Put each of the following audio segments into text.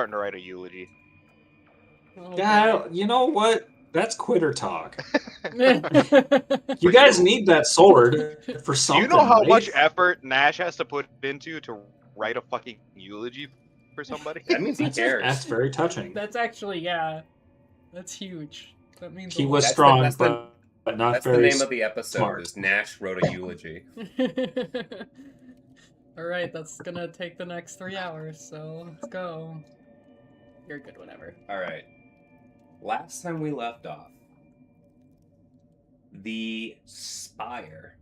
starting to write a eulogy. Oh, Yeah, you know what? That's quitter talk. boy. You For guys you. need that sword for Do you something, know how right? much effort Gnash has to put into to write a fucking eulogy for somebody? That means he That's cares. very touching. That's actually, yeah. That's huge. That means a He was lot. strong, That's the but not that's the very name of the episode. smart. Is Gnash wrote a eulogy. Alright, that's gonna take the next 3 hours, so let's go. You're good, whatever. All right. Last time we left off, the spire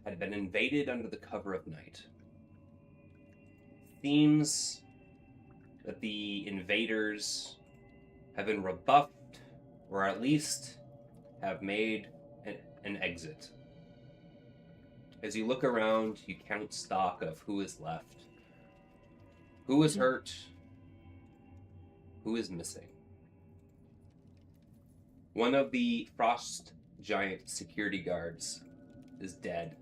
had been invaded under the cover of night. Seems that the invaders have been rebuffed, or at least have made an exit. As you look around, you count stock of who is left, who is hurt, who is missing. One of the Frost Giant security guards is dead.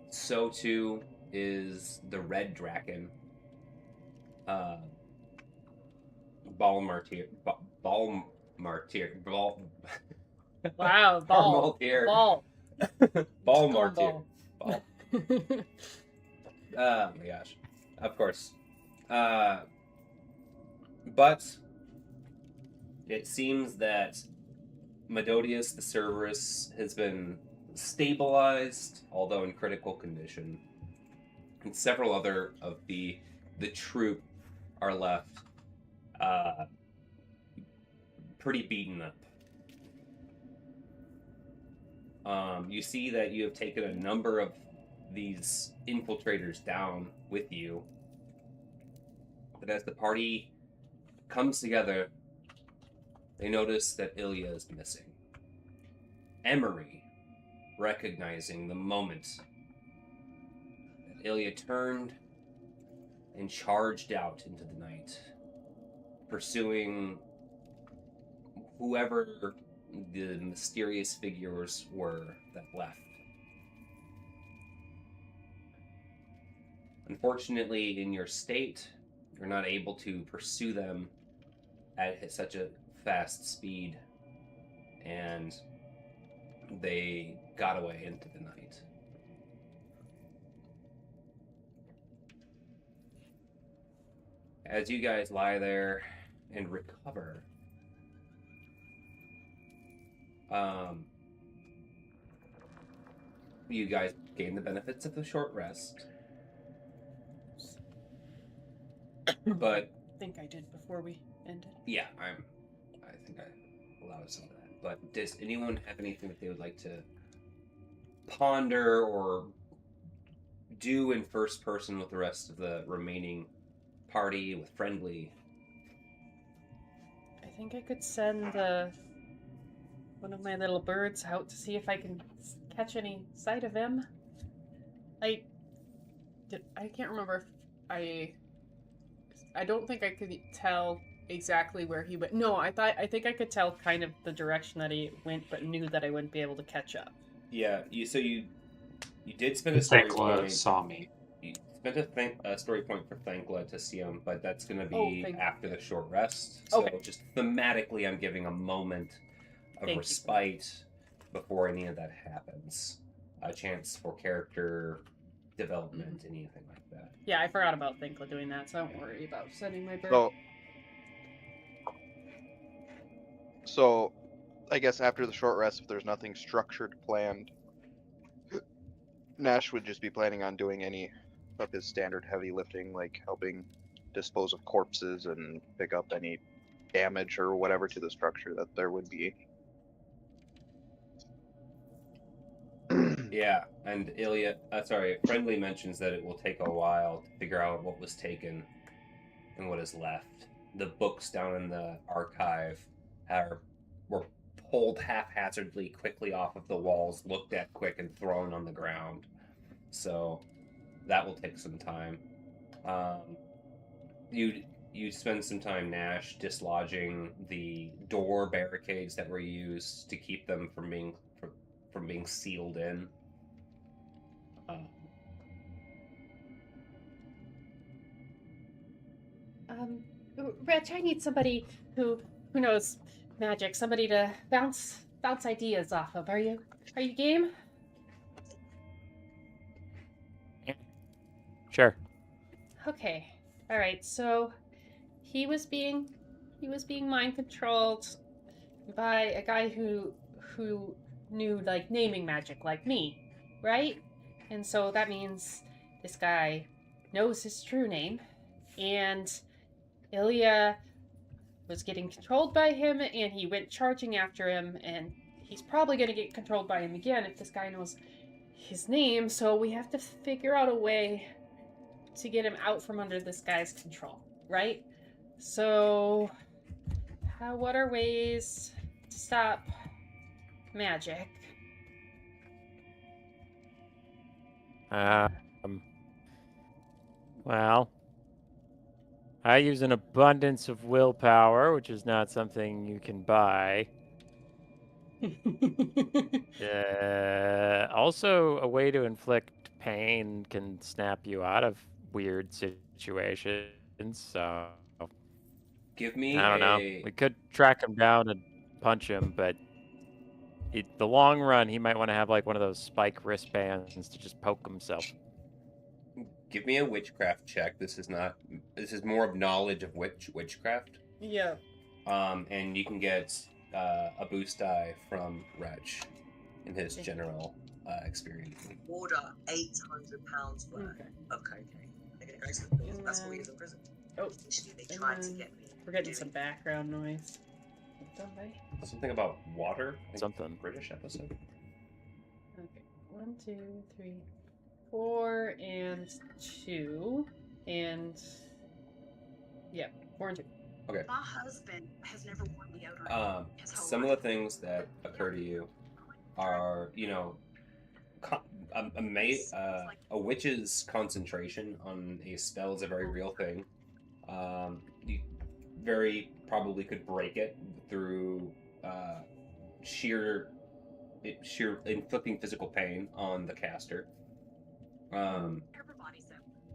So too is the Red Draken. Ball Martyr. Wow, ball. Martyr. Ball. Ball Just call him Martyr. Ball. Ball. Oh my gosh. Of course. But it seems that Medodius the Cerberus has been stabilized, although in critical condition. And several other of the troop are left pretty beaten up. You see that you have taken a number of these infiltrators down with you. But as the party comes together, they notice that Ilya is missing. Emery, recognizing the moment that Ilya turned and charged out into the night, pursuing whoever the mysterious figures were that left. Unfortunately, in your state, you're not able to pursue them at such a fast speed, and they got away into the night. As you guys lie there and recover, you guys gain the benefits of the short rest. But I think I did before we ended. yeah, I think I allowed some of that. But does anyone have anything that they would like to ponder or do in first person with the rest of the remaining party with friendly? I think I could send one of my little birds out to see if I can catch any sight of him. I can't remember if I don't think I could tell exactly where he went. No, I think I could tell kind of the direction that he went, but knew that I wouldn't be able to catch up. Yeah, you did spend a story Thankla point. saw me. You spent a story point for Thankla to see him, but that's going to be after the short rest. So just thematically, I'm giving a moment of respite before any of that happens. A chance for character development, anything like that. Yeah, I forgot about Thankla doing that, so don't worry about sending my bird. So, I guess after the short rest, if there's nothing structured planned, Gnash would just be planning on doing any of his standard heavy lifting, like helping dispose of corpses and pick up any damage or whatever to the structure that there would be. Yeah, and Friendly mentions that it will take a while to figure out what was taken and what is left. The books down in the archive were pulled haphazardly quickly off of the walls, looked at quick, and thrown on the ground. So that will take some time. You spend some time, Gnash, dislodging the door barricades that were used to keep them from being sealed in. Rich, I need somebody who knows magic, somebody to bounce ideas off of. Are you game? Sure. Okay. All right. So he was being mind controlled by a guy who knew like naming magic like me, right? And so that means this guy knows his true name, and Ilya was getting controlled by him, and he went charging after him, and he's probably going to get controlled by him again if this guy knows his name. So we have to figure out a way to get him out from under this guy's control, right? So, what are ways to stop magic? Well, I use an abundance of willpower, which is not something you can buy. Also, a way to inflict pain can snap you out of weird situations. So, Give me I don't know. We could track him down and punch him, but the long run, he might want to have like one of those spike wristbands to just poke himself. Give me a witchcraft check. This is more of knowledge of witchcraft. Yeah. And you can get a boost die from Reg in his general experience. Order £800 worth of cocaine. They're going to go to the police. That's what he is in prison. Oh, Initially, they tried to get me. we're getting some background noise. Don't they? Something about water. I think Something. British episode. Okay. 1, 2, 3, 4, and 2, and yeah, 4 and 2. Okay. My husband has never worn deodorant. Some of the things that occur to you are, a witch's concentration on a spell is a very real thing. You very probably could break it through sheer inflicting physical pain on the caster.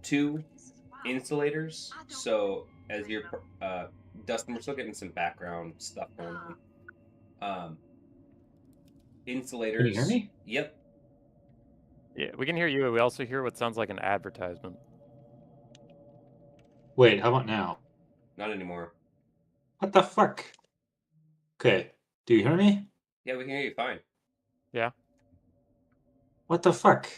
2 insulators. So as you're Dustin, we're still getting some background stuff going on. Insulators. Can you hear me? Yep. Yeah, we can hear you. We also hear what sounds like an advertisement. Wait, how about now? Not anymore. What the fuck? Okay, do you hear me? Yeah, we can hear you fine. Yeah. What the fuck?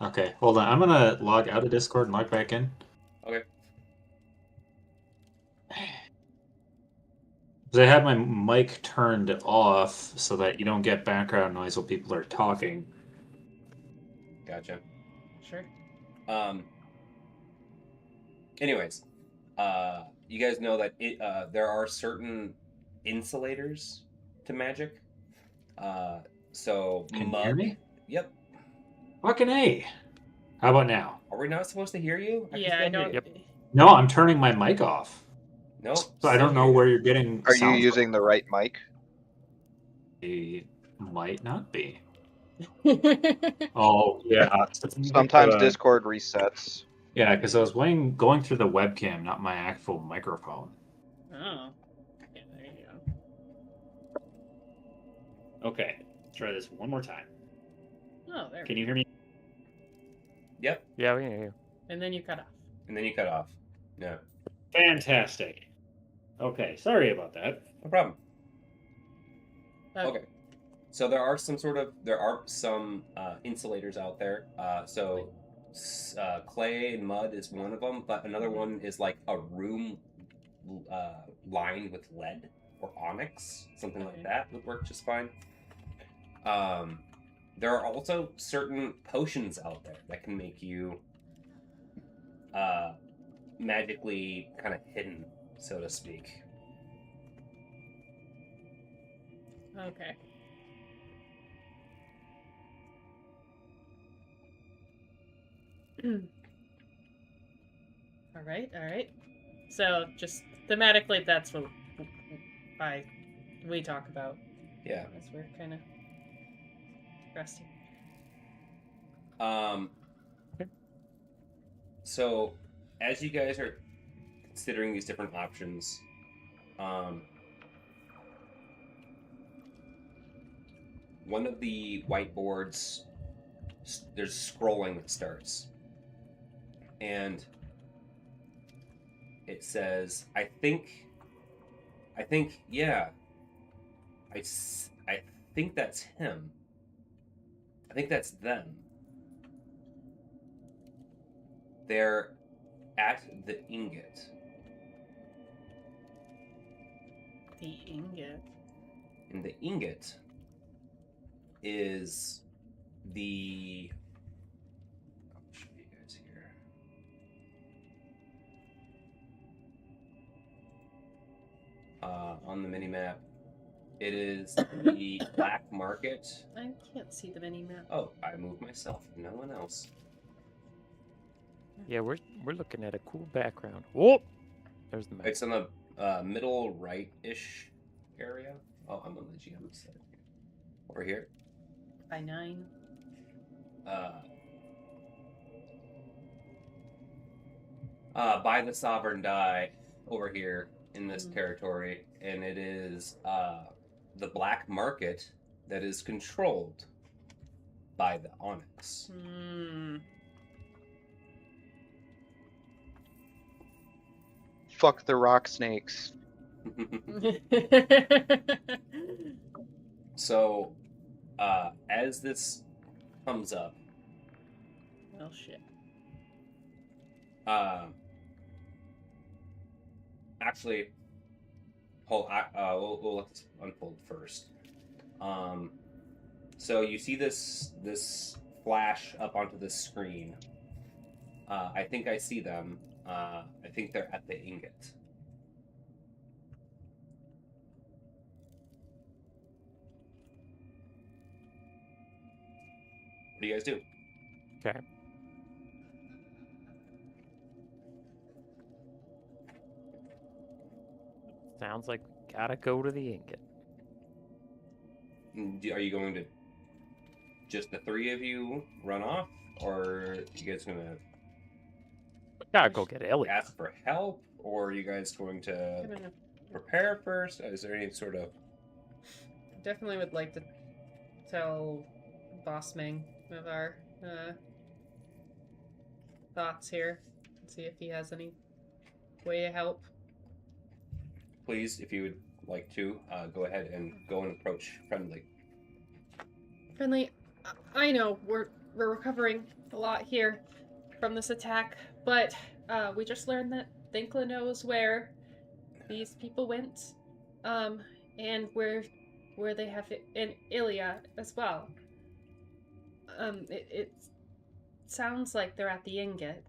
Okay, hold on. I'm gonna log out of Discord and log back in. Okay. Because I have my mic turned off so that you don't get background noise while people are talking. Gotcha. Sure. Anyways, you guys know that there are certain insulators to magic. So Can you mud. hear me? Yep. Fucking A. How about now? Are we not supposed to hear you? Yeah, I can still don't. hear you. Yep. No, I'm turning my mic off. Nope. So I don't know where you're getting Are you sound using the right mic? from. It might not be. Oh, yeah. Sometimes Discord resets. Yeah, because I was going through the webcam, not my actual microphone. Oh. Yeah, there you go. Okay, try this one more time. Oh, there. Can you hear me? Yep. Yeah, we can hear you. And then you cut off. And then you cut off. Yeah. Fantastic. Okay, sorry about that. No problem. Okay. Okay. So there are some insulators out there. Clay and mud is one of them, but another one is like a room lined with lead or onyx, something like that would work just fine. There are also certain potions out there that can make you magically kind of hidden, so to speak. Okay. All right. So just thematically, that's what we talk about. Yeah. As we're kind of resting. So as you guys are considering these different options, one of the whiteboards, there's scrolling that starts, and it says, I think, yeah, I think that's him. I think that's them. They're at the ingot. The ingot. And the ingot is the... I'll show you guys here. On the mini-map, it is the black market. I can't see the mini map. Oh, I moved myself, no one else. Yeah, we're looking at a cool background. Whoop! There's the map. It's in the middle right-ish area. Oh, I'm on the GM side. Over here. By 9. By the Sovereign Die over here in this territory, and it is the black market that is controlled by the Onyx. Fuck the rock snakes. So, as this comes up, Well, shit. actually, we'll let this unfold first. So you see this flash up onto the screen. I think I see them. I think they're at the ingot. What do you guys do? Okay. Sounds like we gotta go to the ingot. Are you going to just the three of you run off, or are you guys gonna Gotta go get Ellie. ask for help, or are you guys going to Gonna- prepare first? Is there any sort of... Definitely would like to tell Boss Ming of our thoughts here and see if he has any way to help. Please, if you would like to, go ahead and go and approach Friendly. Friendly, I know we're recovering a lot here from this attack, but we just learned that Thinkla knows where these people went, and where they have it in Ilya as well. It sounds like they're at the ingot.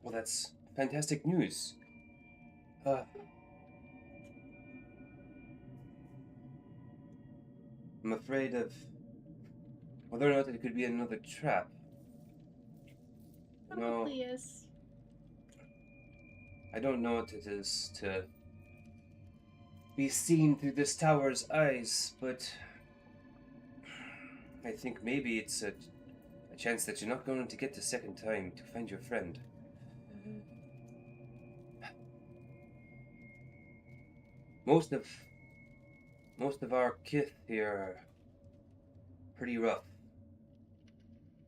Well, that's fantastic news. I'm afraid of whether or not it could be another trap. Probably is. I don't know what it is to be seen through this tower's eyes, but I think maybe it's a chance that you're not going to get a second time to find your friend. Most of our kith here are pretty rough.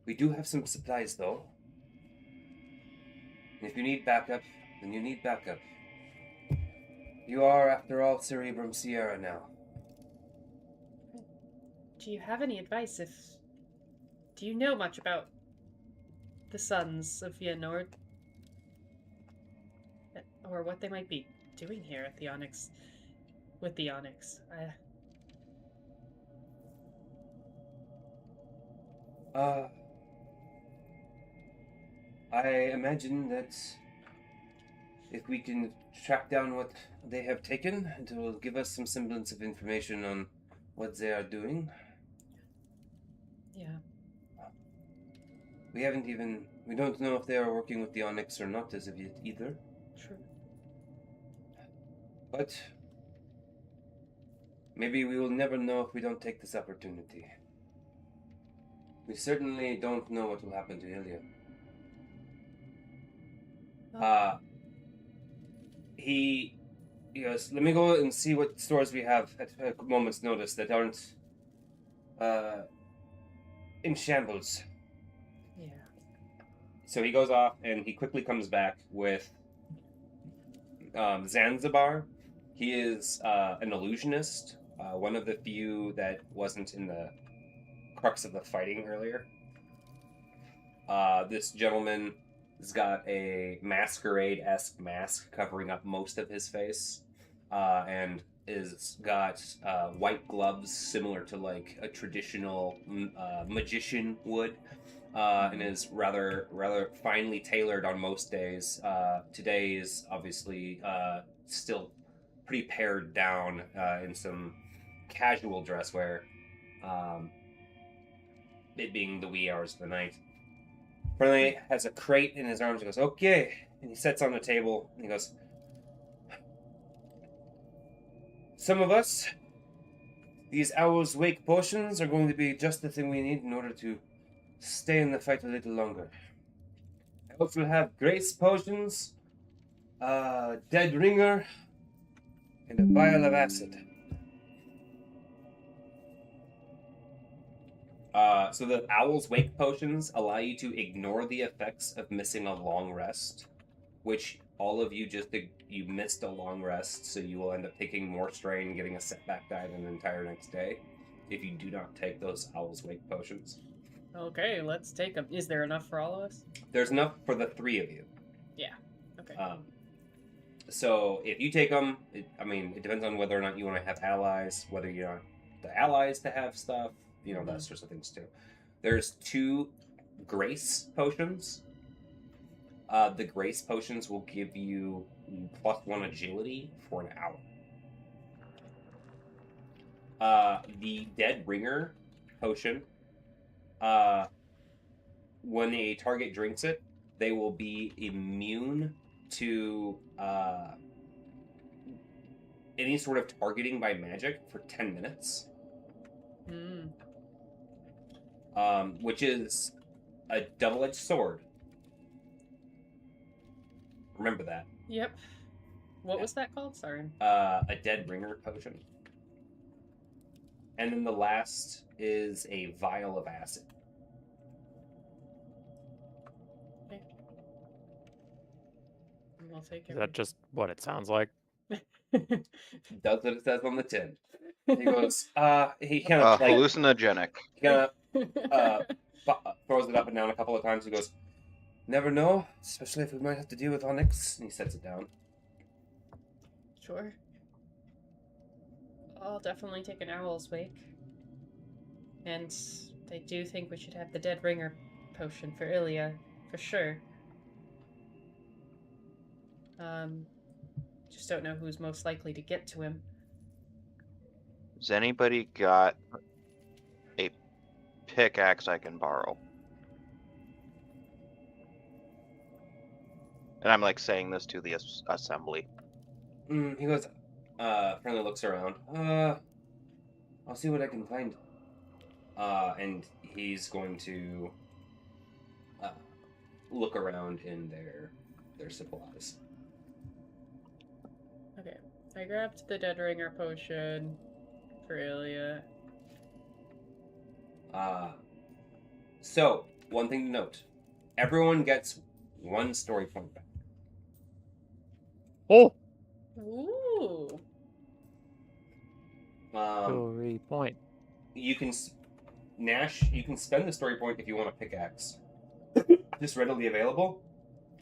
We do have some supplies, though. And if you need backup, then you need backup. You are, after all, Cerebrum Sierra now. Do you have any advice do you know much about the sons of Vienord? Or what they might be doing here at the Onyx, with the Onyx? I imagine that if we can track down what they have taken, it will give us some semblance of information on what they are doing. Yeah. We don't know if they are working with the Onyx or not as of yet either. True. But maybe we will never know if we don't take this opportunity. We certainly don't know what will happen to Ilya. He goes, let me go and see what stores we have at a moment's notice that aren't in shambles. Yeah. So he goes off and he quickly comes back with Zanzibar. He is an illusionist, one of the few that wasn't in the crux of the fighting earlier. This gentleman has got a masquerade-esque mask covering up most of his face, and is got white gloves similar to like a traditional magician would, and is rather finely tailored on most days. Today is obviously still pretty pared down in some casual dress wear, it being the wee hours of the night. Friendly has a crate in his arms and goes, okay. And he sits on the table and he goes, some of us, these Owl's Wake potions are going to be just the thing we need in order to stay in the fight a little longer. I hope we'll have Grace potions, Dead Ringer, and a vial of acid. So the Owl's Wake potions allow you to ignore the effects of missing a long rest, which all of you you missed a long rest, so you will end up taking more strain, getting a setback die an entire next day, if you do not take those Owl's Wake potions. Okay, let's take them. Is there enough for all of us? There's enough for the 3 of you. Yeah. Okay. So if you take them, it depends on whether or not you want to have allies, whether you want the allies to have stuff, that sorts of things too. There's 2 Grace potions. The Grace potions will give you +1 agility for an hour. The Dead Ringer potion, when a target drinks it, they will be immune to any sort of targeting by magic for 10 minutes. Which is a double-edged sword. Remember that. Yep. What was that called? Sorry. A Dead Ringer potion. And then the last is a vial of acid. Okay. We'll take Is that just what it sounds like? Does what it says on the tin. He goes, he kind of hallucinogenic. He kind of throws it up and down a couple of times. He goes, never know, especially if we might have to deal with Onyx. And he sets it down. Sure. I'll definitely take an Owl's Wake. And I do think we should have the Dead Ringer potion for Ilya, for sure. Just don't know who's most likely to get to him. Has anybody got a pickaxe I can borrow? And I'm like saying this to the assembly. He goes, friendly looks around. I'll see what I can find. And he's going to look around in their supplies. Okay. I grabbed the Dead Ringer potion for Ilya. So, one thing to note. Everyone gets 1 story point back. Oh! Ooh! Story point. You can... Gnash, you can spend the story point if you want a pickaxe. Just readily available.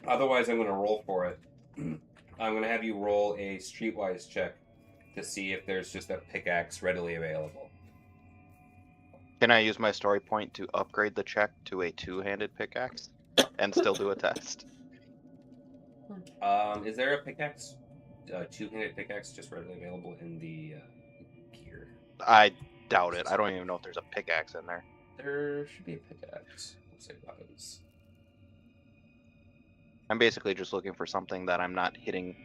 Otherwise, I'm going to roll for it. I'm going to have you roll a streetwise check to see if there's just a pickaxe readily available. Can I use my story point to upgrade the check to a 2-handed pickaxe and still do a test? Is there a pickaxe? A 2-handed pickaxe just readily available in the gear? I doubt it. I don't even know if there's a pickaxe in there. There should be a pickaxe. Let's say weapons. I'm basically just looking for something that I'm not hitting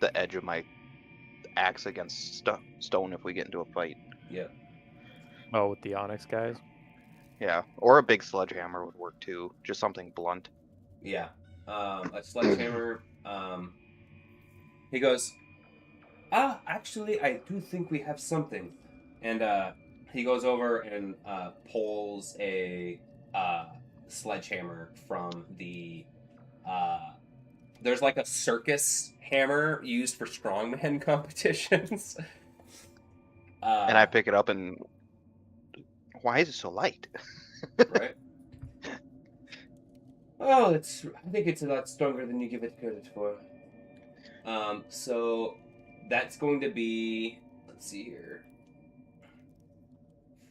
the edge of my axe against stone if we get into a fight. Yeah. Oh, with the Onyx guys? Yeah, or a big sledgehammer would work too. Just something blunt. Yeah. a sledgehammer. He goes, actually, I do think we have something. And he goes over and pulls a sledgehammer from the. There's like a circus hammer used for strongman competitions. And I pick it up and. Why is it so light? Right? Oh, I think it's a lot stronger than you give it credit for. So that's going to be, let's see here.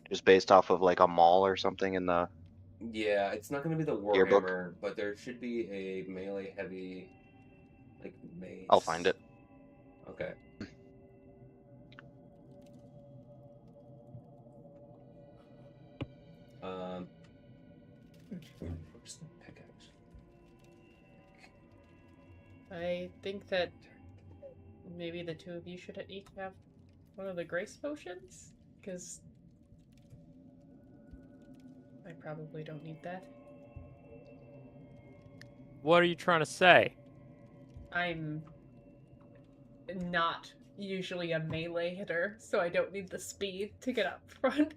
Just based off of like a mall or something in the. Yeah, it's not going to be the Yearbook. Warhammer, but there should be a melee heavy, like mace. I'll find it. Okay. Where's the pickaxe? I think that maybe the two of you should each have one of the grace potions, because I probably don't need that. What are you trying to say? I'm not usually a melee hitter, so I don't need the speed to get up front.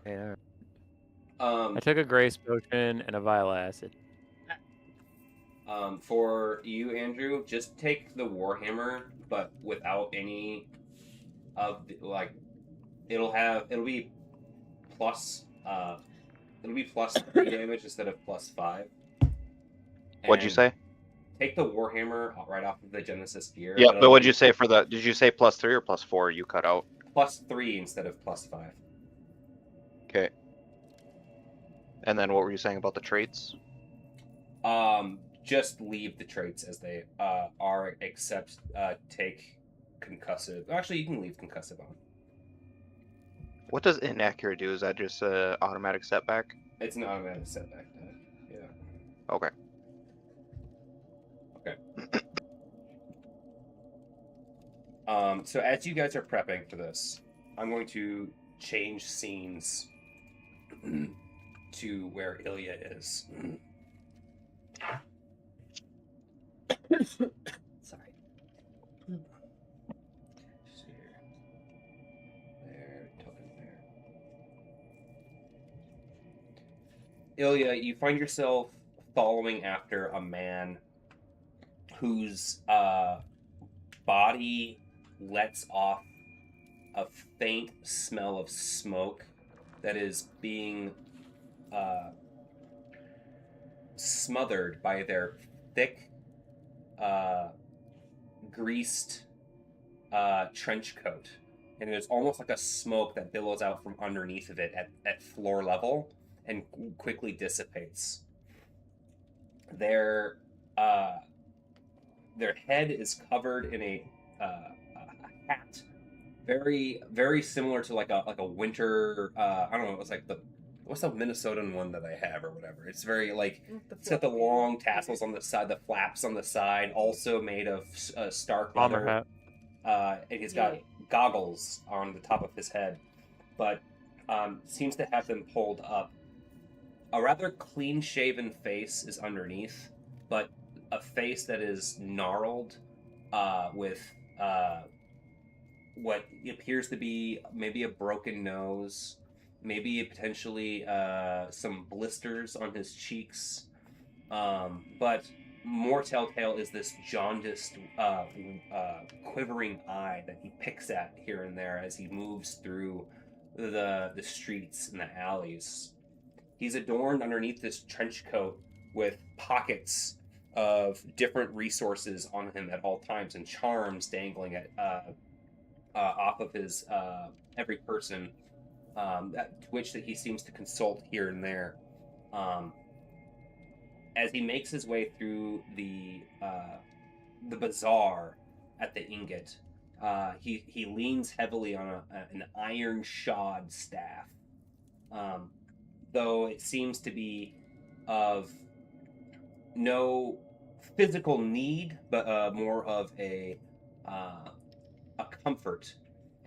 Yeah. Um, I took a grace potion and a vial of acid. For you, Andrew, just take the Warhammer, but without any of the, like, it'll be plus 3 damage instead of plus 5. What'd you And say? Take the Warhammer right off of the Genesis gear. Yeah, It'll but what'd be you say for the? Did you say +3 or +4? You cut out. plus 3 instead of plus 5. Okay. And then what were you saying about the traits? Just leave the traits as they are, except take concussive. Actually, you can leave concussive on. What does inaccurate do? Is that just a automatic setback? It's an automatic setback. Yeah. Okay. Okay. So as you guys are prepping for this, I'm going to change scenes to where Ilya is. Sorry. Ilya, you find yourself following after a man whose body lets off a faint smell of smoke that is being smothered by their thick, greased trench coat. And there's almost like a smoke that billows out from underneath of it at floor level and quickly dissipates. Their head is covered in a hat, very very similar to like a winter. I don't know. It's like what's the Minnesotan one that I have or whatever. It's very like it's got the long tassels on the side, the flaps on the side, also made of stark Bomber leather. hat. And he's got goggles on the top of his head, but seems to have them pulled up. A rather clean-shaven face is underneath, but a face that is gnarled with what appears to be maybe a broken nose, maybe potentially some blisters on his cheeks. But more telltale is this jaundiced, quivering eye that he picks at here and there as he moves through the streets and the alleys. He's adorned underneath this trench coat with pockets of different resources on him at all times and charms dangling at off of his every person, which that he seems to consult here and there. As he makes his way through the bazaar at the Ingot, he leans heavily on an iron shod staff. Though it seems to be of no physical need, but more of a comfort.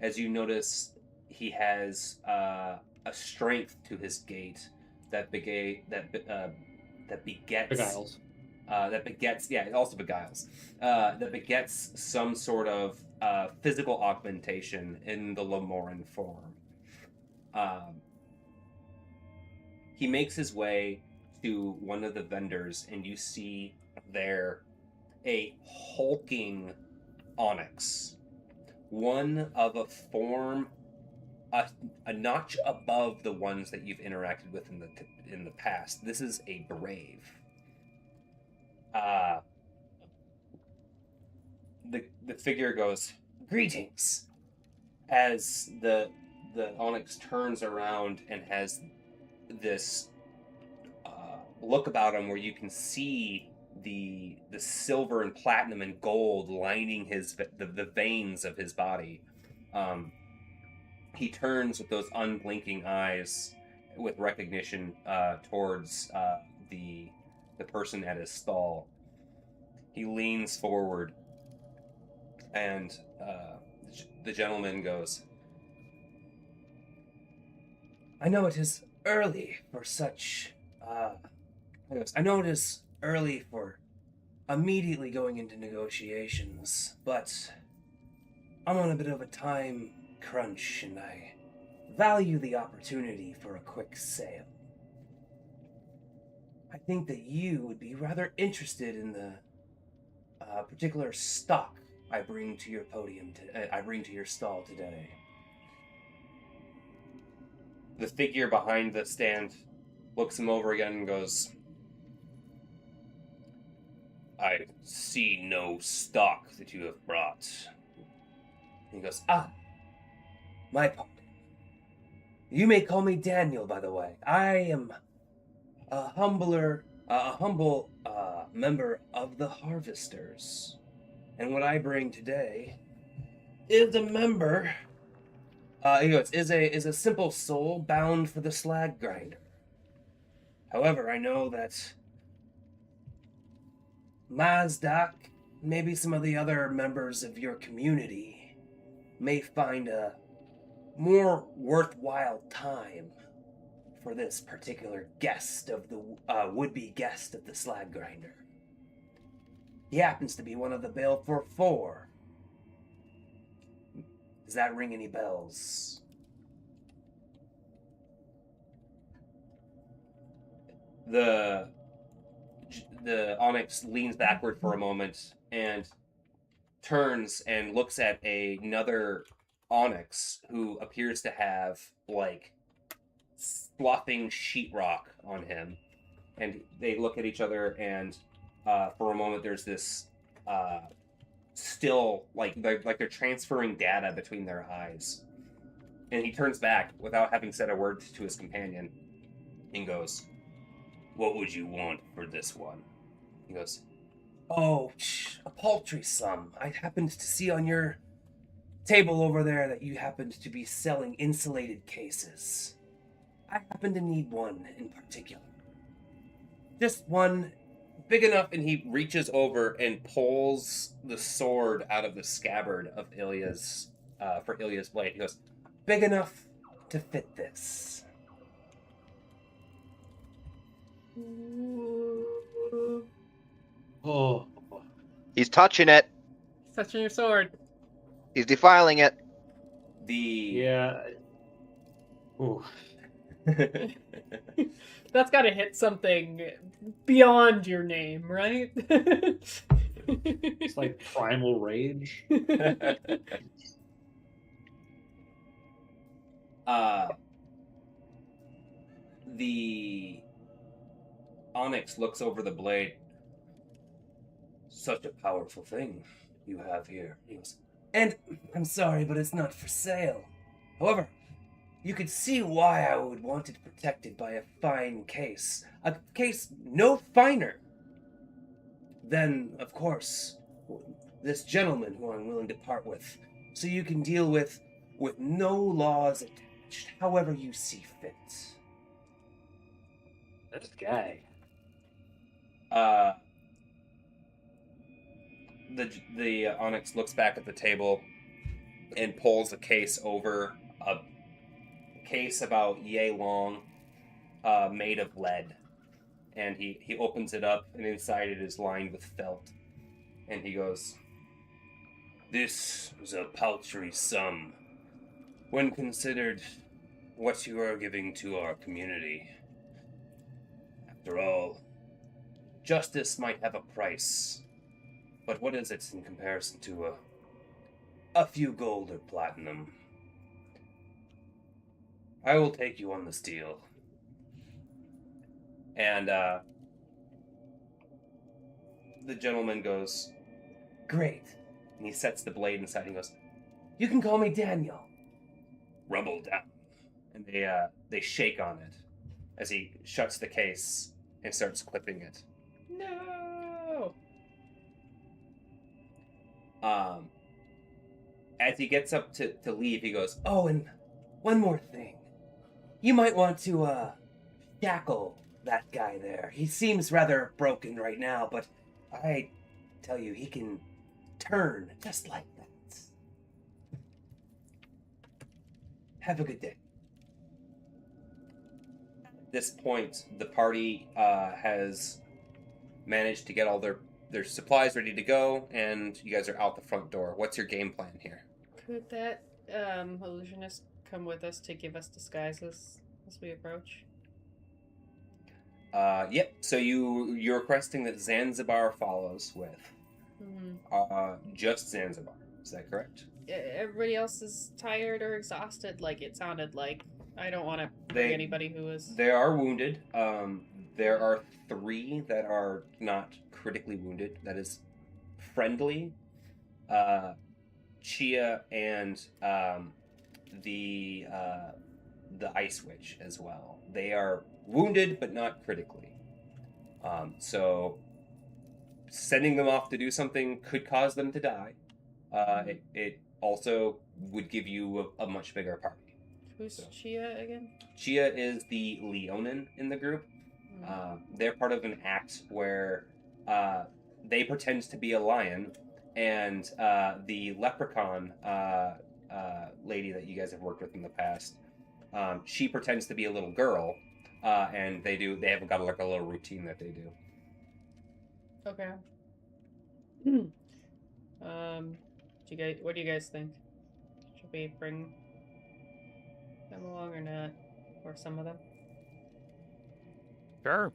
As you notice, he has a strength to his gait that that begets Beguiles. that begets that begets some sort of physical augmentation in the Lamoran form. He makes his way to one of the vendors, and you see there a hulking onyx, one of a form a notch above the ones that you've interacted with in the past. This is a brave. The figure goes, "Greetings," as the onyx turns around and has this look about him where you can see the silver and platinum and gold lining the veins of his body. He turns with those unblinking eyes with recognition towards the person at his stall. He leans forward, and the gentleman goes, "I know it is early for such... I know it is early for immediately going into negotiations, but I'm on a bit of a time crunch, and I value the opportunity for a quick sale. I think that you would be rather interested in the particular stock I bring to your stall today." The figure behind the stand looks him over again and goes, "I see no stock that you have brought." He goes, "My pardon. You may call me Daniel, by the way. I am a humble member of the Harvesters. And what I bring today is a member, is a simple soul bound for the slag grinder. However, I know that Mazdak, maybe some of the other members of your community, may find a more worthwhile time for this particular guest of the would-be guest of the slag grinder. He happens to be one of the Balfour Four. Does that ring any bells?" The onyx leans backward for a moment and turns and looks at another onyx who appears to have like sloughing sheetrock on him, and they look at each other, and for a moment there's this still like they're transferring data between their eyes, and he turns back without having said a word to his companion and goes, "What would you want for this one?" He goes, "Oh, a paltry sum. I happened to see on your table over there that you happened to be selling insulated cases. I happen to need one in particular. Just one big enough," and he reaches over and pulls the sword out of the scabbard of Ilya's for Ilya's blade. He goes, "Big enough to fit this." Oh. He's touching it. Touching your sword. He's defiling it. Yeah. Ooh. That's got to hit something beyond your name, right? It's like primal rage. The onyx looks over the blade. "Such a powerful thing you have here." He goes, "And I'm sorry, but it's not for sale. However, you could see why I would want it protected by a fine case. A case no finer than, of course, this gentleman who I'm willing to part with, so you can deal with no laws attached, however you see fit." This guy. The onyx looks back at the table and pulls a case over, a case about yay long, made of lead. and he opens it up, and inside it is lined with felt. And he goes, "This is a paltry sum when considered what you are giving to our community. After all, justice might have a price, but what is it in comparison to a few gold or platinum? I will take you on this deal." And the gentleman goes, "Great." And he sets the blade inside and goes, "You can call me Daniel." "Rumble down." And they shake on it as he shuts the case and starts clipping it. No. As he gets up to leave, he goes, "Oh, and one more thing. You might want to shackle that guy there. He seems rather broken right now, but I tell you, he can turn just like that. Have a good day." At this point, the party has managed to get all their supplies ready to go, and you guys are out the front door. What's your game plan here? Could that illusionist come with us to give us disguises as we approach? Yep. So you're requesting that Zanzibar follows with just Zanzibar. Is that correct? Everybody else is tired or exhausted. Like it sounded like. I don't want to bring anybody who is. They are wounded. There are 3 that are not critically wounded. That is friendly, Chia, and the Ice Witch as well. They are wounded, but not critically. So sending them off to do something could cause them to die. It also would give you a much bigger party. Who's Chia again? Chia is the Leonin in the group. They're part of an act where they pretend to be a lion, and the leprechaun lady that you guys have worked with in the past, she pretends to be a little girl, and they have got like a little routine that they do. Okay. What do you guys think? Should we bring them along or not? Or some of them? Sure.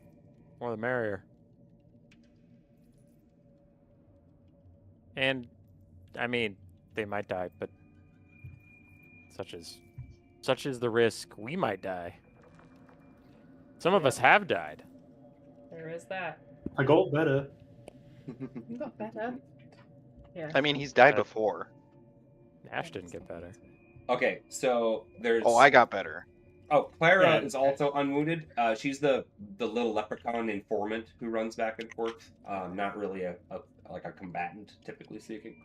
More the merrier. And, I mean, they might die, but such is the risk. We might die. Some of us have died. There is that. I got better. You got better. Yeah. I mean, he's died before. Gnash didn't get better. Okay, so there's. Oh, I got better. Oh, Clara Yeah. is also unwounded. She's the little leprechaun informant who runs back and forth. Not really a combatant, typically speaking.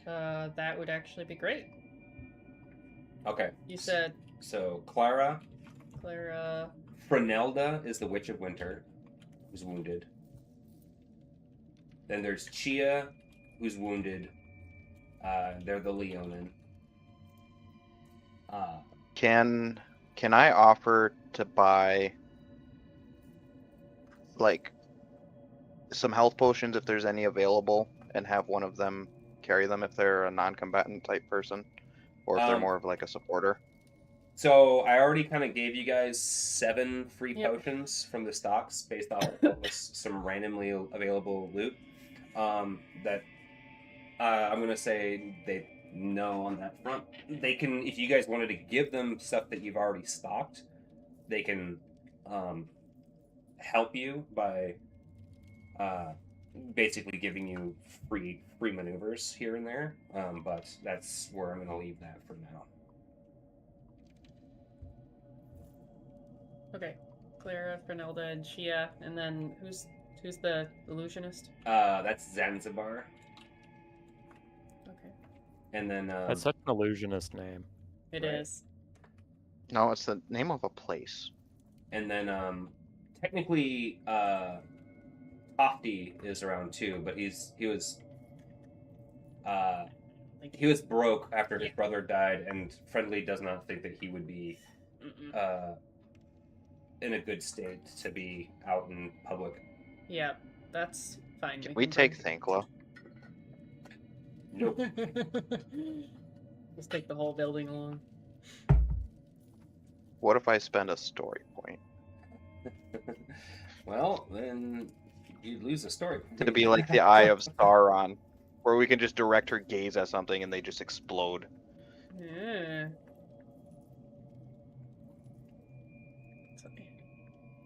That would actually be great. Okay. You said So Clara. Frenelda is the Witch of Winter, who's wounded. Then there's Chia, who's wounded. They're the Leonin. Can I offer to buy like some health potions if there's any available, and have one of them carry them if they're a non-combatant type person, or if they're more of like a supporter? So I already kind of gave you guys 7 free Yep. potions from the stocks based off of some randomly available loot. That I'm gonna say they know on that front. They can, if you guys wanted to give them stuff that you've already stocked, they can help you by basically giving you free maneuvers here and there. But that's where I'm gonna leave that for now. Okay. Clara, Frenelda, and Chia, and then who's the illusionist? That's Zanzibar. Okay. And then That's such an illusionist name. It Right. is. No, it's the name of a place. And then technically Tofty is around too, but he was broke after his brother died, and Friendly does not think that he would be in a good state to be out in public. Yeah, that's fine. Can we take Thankla? Nope. Just take the whole building along. What if I spend a story point? Well, then you'd lose a story. To be like the Eye of Sauron, where we can just direct her gaze at something and they just explode. Yeah.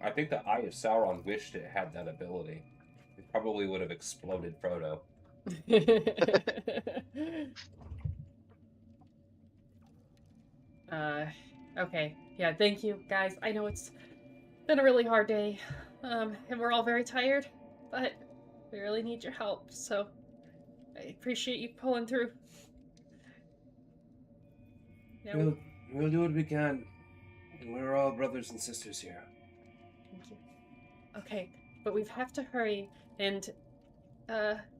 I think the Eye of Sauron wished it had that ability. It probably would have exploded Frodo. Okay. Yeah, thank you, guys. I know it's been a really hard day, and we're all very tired, but we really need your help, so I appreciate you pulling through. Yeah, We'll do what we can. We're all brothers and sisters here. thank you. Okay, but we have to hurry, and,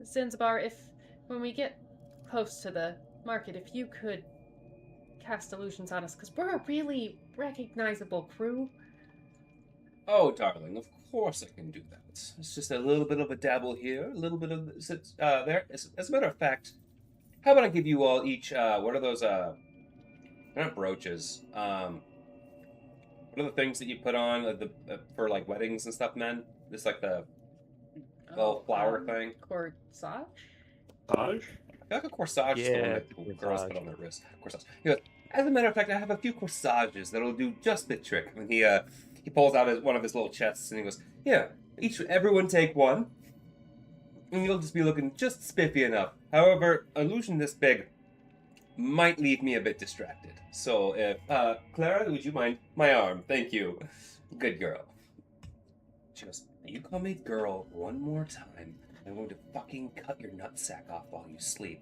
Zanzibar, when we get close to the market, if you could cast illusions on us, because we're a really recognizable crew. Oh, darling, of course I can do that. It's just a little bit of a dabble here, a little bit of there. As a matter of fact, how about I give you all each, what are those, they're not brooches, what are the things that you put on for, like, weddings and stuff, men? Just like the little flower thing? Corsage? Taj? I feel like a corsage is the one Yeah, that girls corsage. put on their wrist. Corsage. He goes, as a matter of fact, I have a few corsages that'll do just the trick. And he pulls out one of his little chests and he goes, "Here, everyone take one, and you'll just be looking just spiffy enough. However, illusion this big might leave me a bit distracted. So if Clara, would you mind my arm? Thank you. Good girl." She goes, "You call me girl one more time, I'm going to fucking cut your nutsack off while you sleep."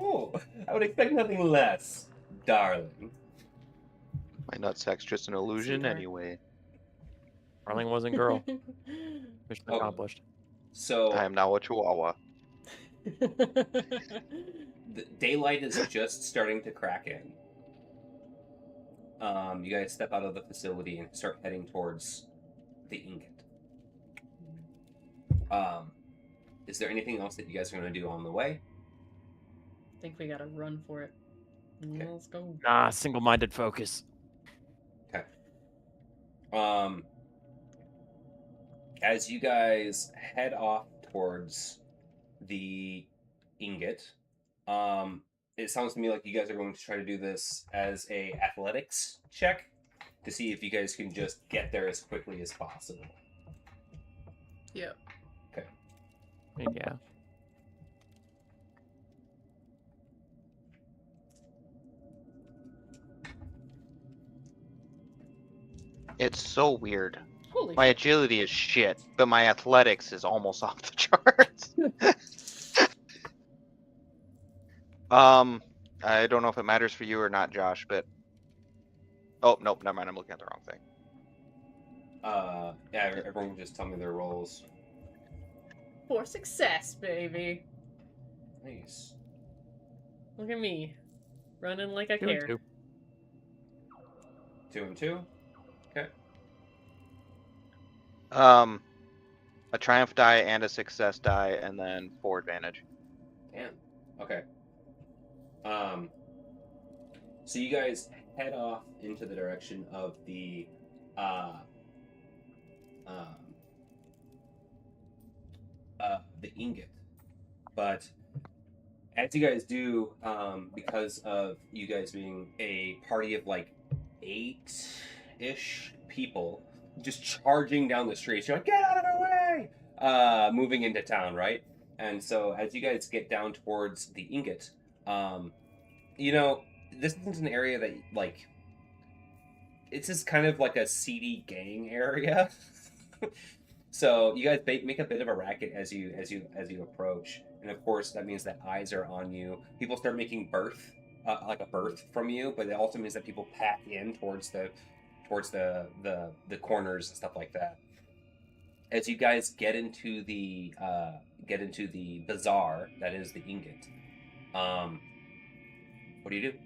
Oh, I would expect nothing less, darling. My nutsack's just an illusion Sweetheart. anyway. Darling wasn't girl. Mission Oh. accomplished. So I am now a chihuahua. the daylight is just starting to crack in. You guys step out of the facility and start heading towards the ingot. Is there anything else that you guys are going to do on the way? I think we gotta run for it. Okay. Let's go. Nah, single-minded focus. As you guys head off towards the ingot, it sounds to me like you guys are going to try to do this as a athletics check to see if you guys can just get there as quickly as possible. Yeah. Okay. I mean, yeah. It's so weird. Holy My agility is shit, but my athletics is almost off the charts. I don't know if it matters for you or not, Josh, but oh nope, never mind. I'm looking at the wrong thing. Yeah, everyone just tell me their roles. For success, baby. Nice. Look at me. Running like I 2 and care. 2. 2 and 2. Okay. A triumph die and a success die, and then 4 advantage. Damn. Okay. So you guys head off into the direction of the ingot, but as you guys do, because of you guys being a party of like 8-ish people just charging down the streets, you're like, "Get out of our way!" Moving into town, right? And so as you guys get down towards the ingot, you know, this isn't an area that, like, it's just kind of like a seedy gang area. So you guys make a bit of a racket as you approach, and of course that means that eyes are on you. People start making like a berth from you, but it also means that people pack in towards the corners and stuff like that. As you guys get into the bazaar that is the ingot, what do you do?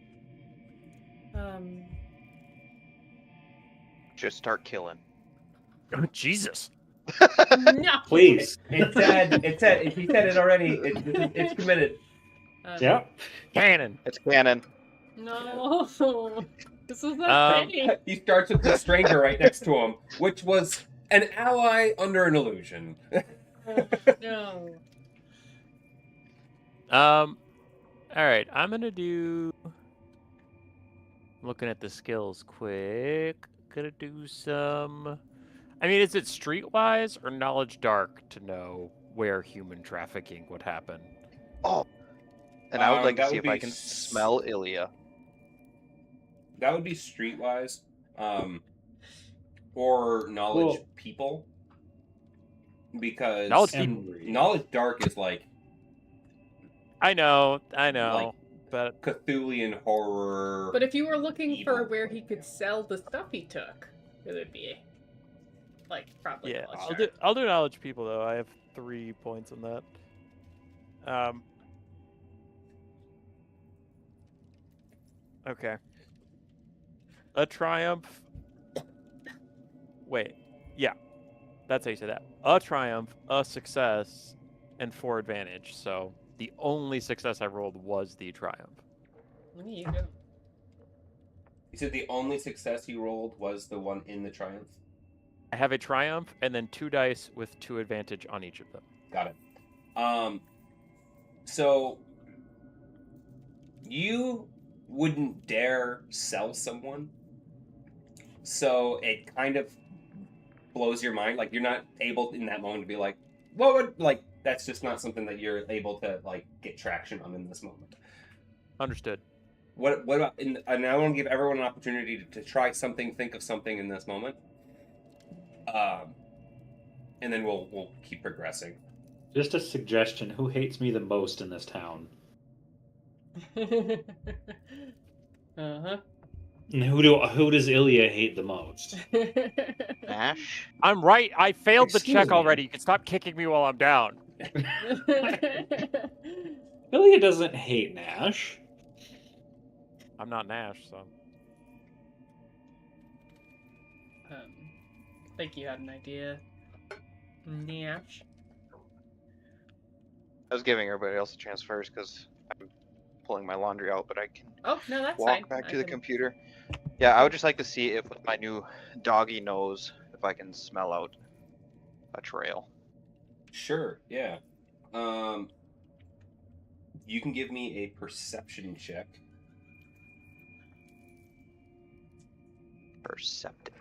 Just start killing. Oh, Jesus. No. Please. He said it already. It's committed. Yep. Cannon. It's canon. No. This is not pretty. He starts with the stranger right next to him, which was an ally under an illusion. No. All right, I'm gonna do. Looking at the skills quick. Gonna do some. I mean, is it streetwise or knowledge dark to know where human trafficking would happen? Oh. And I would like to that see would if I be can smell Ilya. That would be streetwise, or knowledge Cool. people, because Knowledge dark is like I know, Like- but Cthulhian horror. But if you were looking for Evil. where he could sell the stuff he took, it would be like probably yeah, knowledge I'll do knowledge people though. I have 3 points on that. Okay. A triumph. Wait. Yeah. That's how you say that. A triumph, a success, and 4 advantage. So the only success I rolled was the triumph. There you go. You said the only success you rolled was the one in the triumph. I have a triumph and then 2 dice with 2 advantage on each of them. Got it. So you wouldn't dare sell someone. So it kind of blows your mind. Like, you're not able in that moment to be like, what would, like, that's just not something that you're able to, like, get traction on in this moment. Understood. What about, and I want to give everyone an opportunity to try something, think of something in this moment. And then we'll keep progressing. Just a suggestion. Who hates me the most in this town? Uh-huh. And who does Ilya hate the most? Gnash? I'm right. I failed the Excuse check me. already. You can stop kicking me while I'm down. Ilya doesn't hate Gnash. I'm not Nash, so. I think you had an idea. Gnash. I was giving everybody else a chance first because I'm pulling my laundry out, but I can Oh, no, that's walk fine. back I to the can- computer. Yeah, I would just like to see if with my new doggy nose, if I can smell out a trail. Sure, yeah. You can give me a perception check. Perceptive.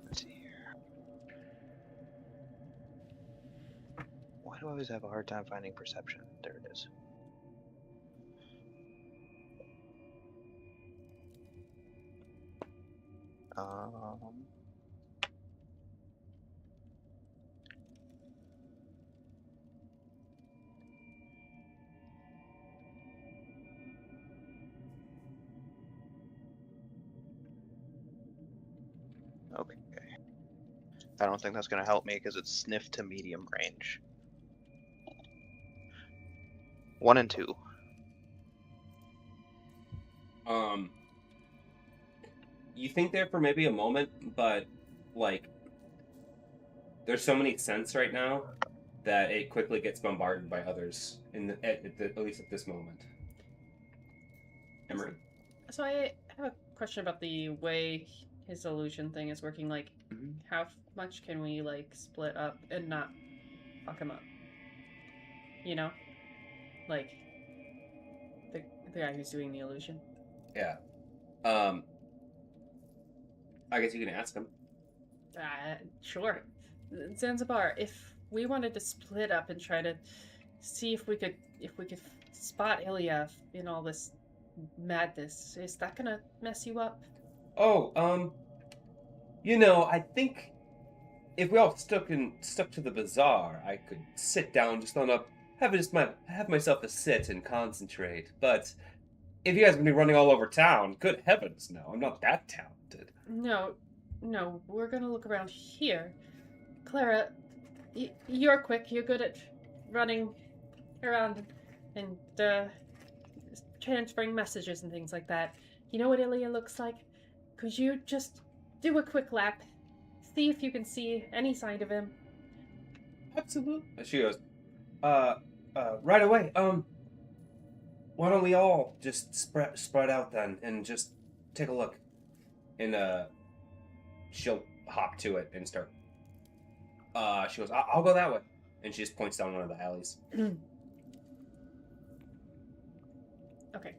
Let's see here. Why do I always have a hard time finding perception? There it is. Okay. I don't think that's going to help me because it's sniff to medium range. 1 and 2. You think there for maybe a moment, but like, there's so many scents right now that it quickly gets bombarded by others. At least at this moment. Emery. So I have a question about the way his illusion thing is working. Like, how much can we, like, split up and not fuck him up? You know? Like, the guy who's doing the illusion. Yeah. I guess you can ask him. Sure. Zanzibar, if we wanted to split up and try to see if we could spot Ilya in all this madness, is that gonna mess you up? Oh, I think if we all stuck to the bazaar, I could sit down just on up, have myself a sit and concentrate. But if you guys are gonna be running all over town, good heavens, no, I'm not that talented. No, we're gonna look around here. Clara, you're quick. You're good at running around and transferring messages and things like that. You know what Ilya looks like? could you just do a quick lap? See if you can see any sign of him. Absolutely. And she goes, right away. Why don't we all just spread out then and just take a look? And she'll hop to it and start. She goes, I'll go that way, and she just points down one of the alleys. Okay.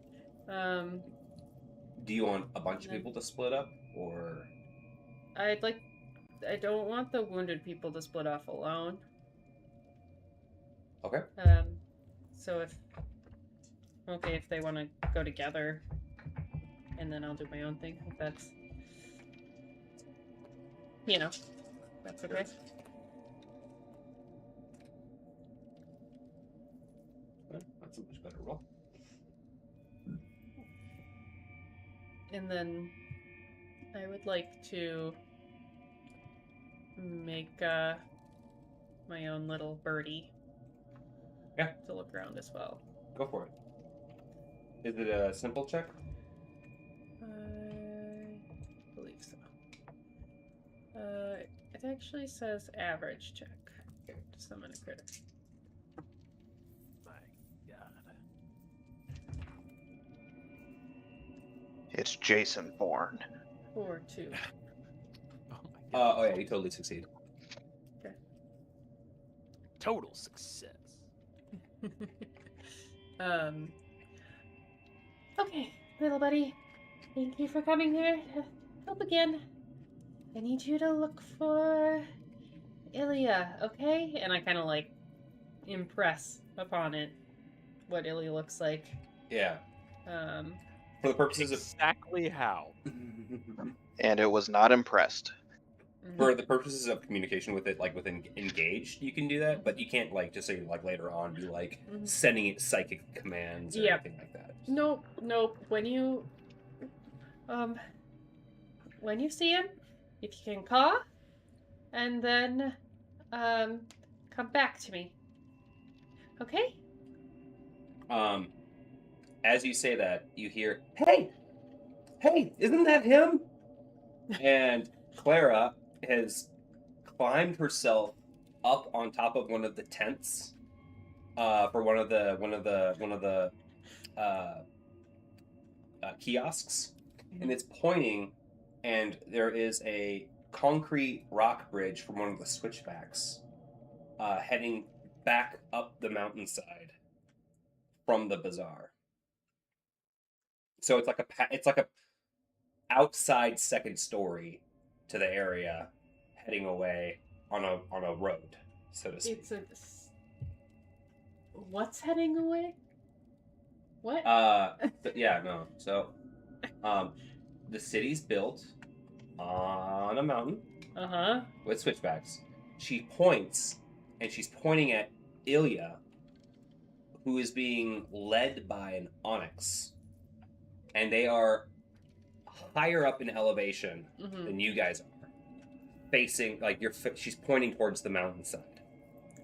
Do you want a bunch of people to split up, or? I don't want the wounded people to split off alone. Okay. So if they want to go together, and then I'll do my own thing. If that's, that's okay. That's a much better roll. And then I would like to make my own little birdie. Yeah. To look around as well. Go for it. Is it a simple check? I believe so. It actually says average check. Okay. Just summon a critter. My God. It's Jason Bourne. 4, 2. Oh my God. Oh yeah, you totally succeed. Okay. Total success. Okay, little buddy. Thank you for coming here to help again. I need you to look for Ilya, okay? And I kind of like impress upon it what Ilya looks like. Yeah. Um, For the purposes of Exactly how? And it was not impressed. for the purposes of communication with it, like with engaged, you can do that, but you can't like just say like later on be like sending it psychic commands or anything like that. Nope. When you see him, if you can caw, and then come back to me. Okay? As you say that, you hear, "Hey, isn't that him?" And Clara has climbed herself up on top of one of the tents for one of the kiosks, and it's pointing, and there is a concrete rock bridge from one of the switchbacks heading back up the mountainside from the bazaar. So it's like a outside second story to the area, heading away on a road, so to speak. What's heading away? What? Yeah, no. So, the city's built on a mountain with switchbacks. She points, and she's pointing at Ilya, who is being led by an onyx, and they are higher up in elevation than you guys are, facing like she's pointing towards the mountainside.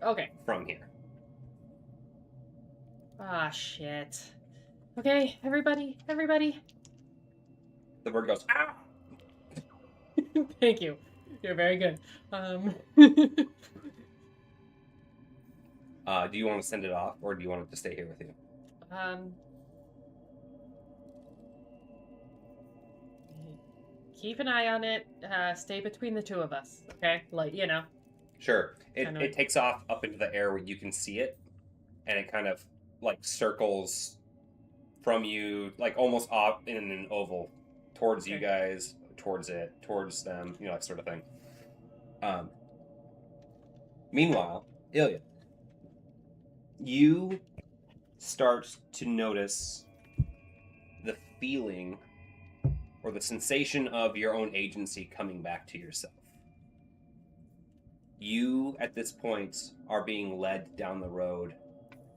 Okay. From here. Ah, shit. Okay, everybody. The bird goes, "Ah!" Thank you. You're very good. Do you want to send it off, or do you want it to stay here with you? Keep an eye on it. Stay between the two of us, okay? Like, Sure. It takes off up into the air where you can see it, and it kind of like circles from you, like almost off in an oval towards you guys, towards it, towards them, that sort of thing. Meanwhile, Ilya, you start to notice the feeling or the sensation of your own agency coming back to yourself. You, at this point, are being led down the road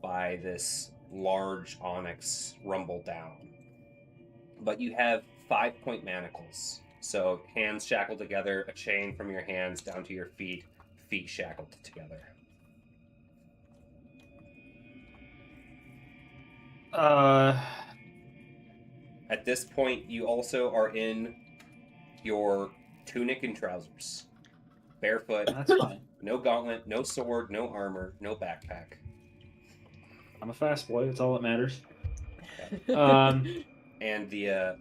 by this large onyx rumble down. But you have 5-point manacles. So hands shackled together, a chain from your hands down to your feet shackled together. At this point, you also are in your tunic and trousers. Barefoot. That's fine. No gauntlet, no sword, no armor, no backpack. I'm a fast boy. That's all that matters. And the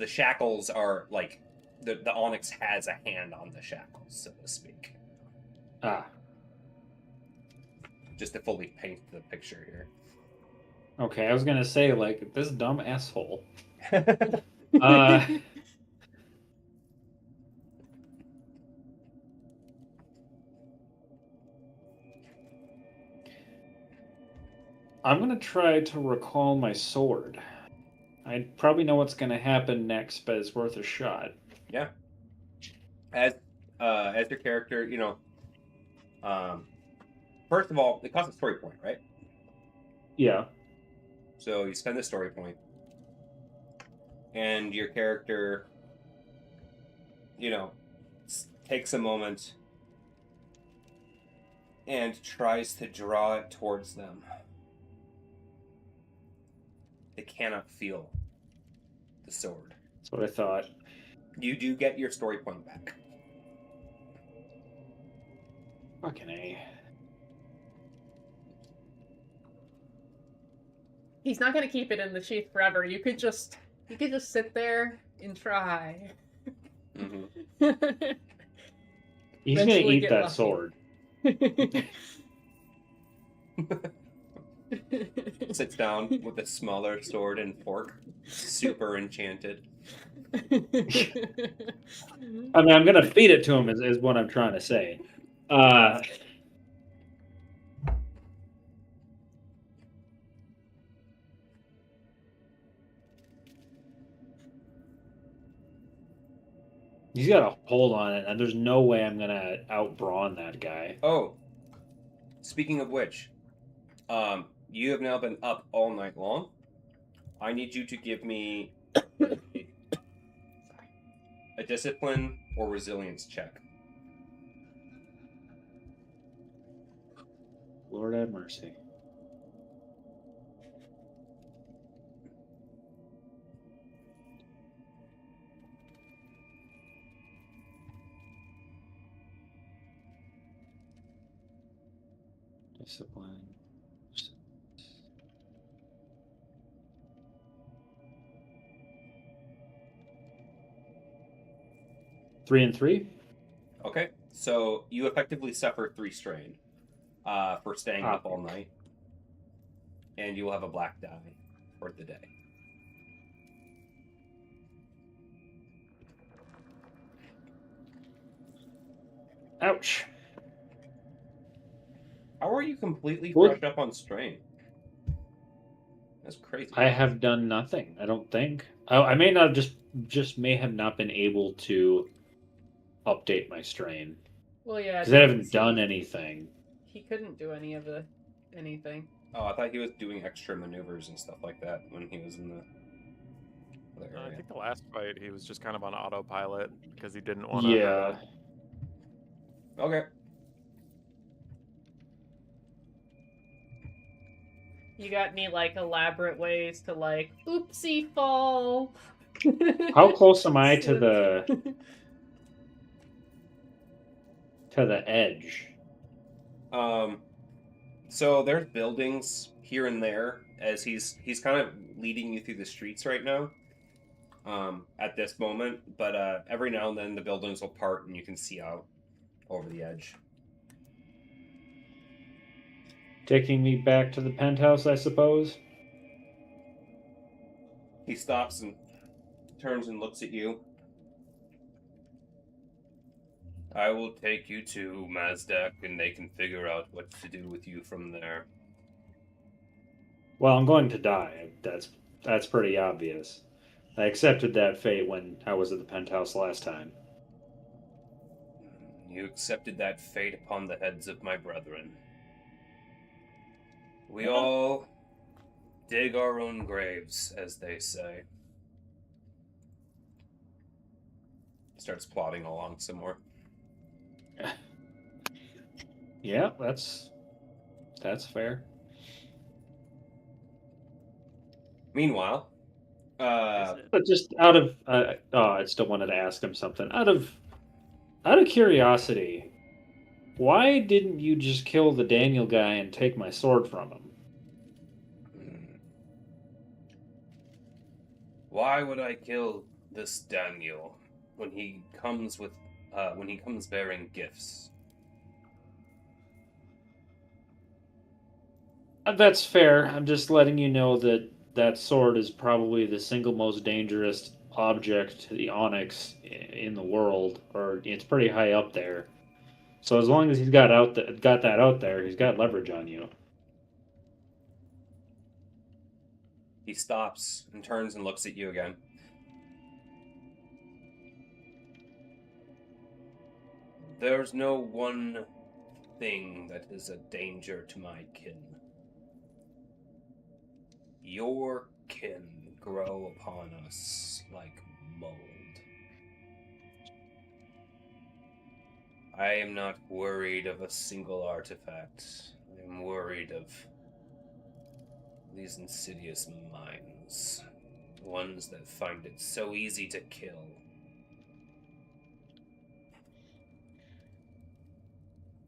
shackles are like the onyx has a hand on the shackles, so to speak. Just to fully paint the picture here. Okay, I was gonna say like this dumb asshole. I'm going to try to recall my sword. I probably know what's going to happen next, but it's worth a shot. Yeah. As your character, first of all, it costs a story point, right? Yeah. So you spend the story point, and your character, takes a moment and tries to draw it towards them. They cannot feel the sword. That's what I thought. You do get your story point back. Fucking A. He's not gonna keep it in the sheath forever. You could just sit there and try. Mm-hmm. He's going to eat that sword. Sits down with a smaller sword and fork, super enchanted. I mean, I'm going to feed it to him, is what I'm trying to say. He's got a hold on it, and there's no way I'm going to out-brawn that guy. Oh, speaking of which, you have now been up all night long. I need you to give me a discipline or resilience check. Lord have mercy. Discipline. 3 and 3? Okay, so you effectively suffer 3 strain for staying up all night, and you will have a black die for the day. Ouch. How are you completely fresh up on strain? That's crazy. I have done nothing, I don't think. I may not just may have not been able to update my strain. Well, yeah. Because I haven't done anything. He couldn't do anything. Oh, I thought he was doing extra maneuvers and stuff like that when he was in the other area. I think the last fight he was just kind of on autopilot because he didn't want to. Yeah. Okay. You got any elaborate ways to oopsie fall? How close am I to the edge? So there's buildings here and there as he's kind of leading you through the streets right now. At this moment, but every now and then the buildings will part and you can see out over the edge. Taking me back to the penthouse, I suppose. He stops and turns and looks at you. I will take you to Mazdak, and they can figure out what to do with you from there. Well, I'm going to die. That's pretty obvious. I accepted that fate when I was at the penthouse last time. You accepted that fate upon the heads of my brethren. We all dig our own graves, as they say. Starts plodding along some more. Yeah, that's fair. Meanwhile, But just out of I still wanted to ask him something. Out of curiosity, why didn't you just kill the Daniel guy and take my sword from him? Why would I kill this Daniel when he comes bearing gifts? That's fair. I'm just letting you know that that sword is probably the single most dangerous object, the onyx, in the world, or it's pretty high up there. So as long as he's got that out there, he's got leverage on you. He stops and turns and looks at you again. There's no one thing that is a danger to my kin. Your kin grow upon us like mold. I am not worried of a single artifact. I am worried of these insidious minds. Ones that find it so easy to kill.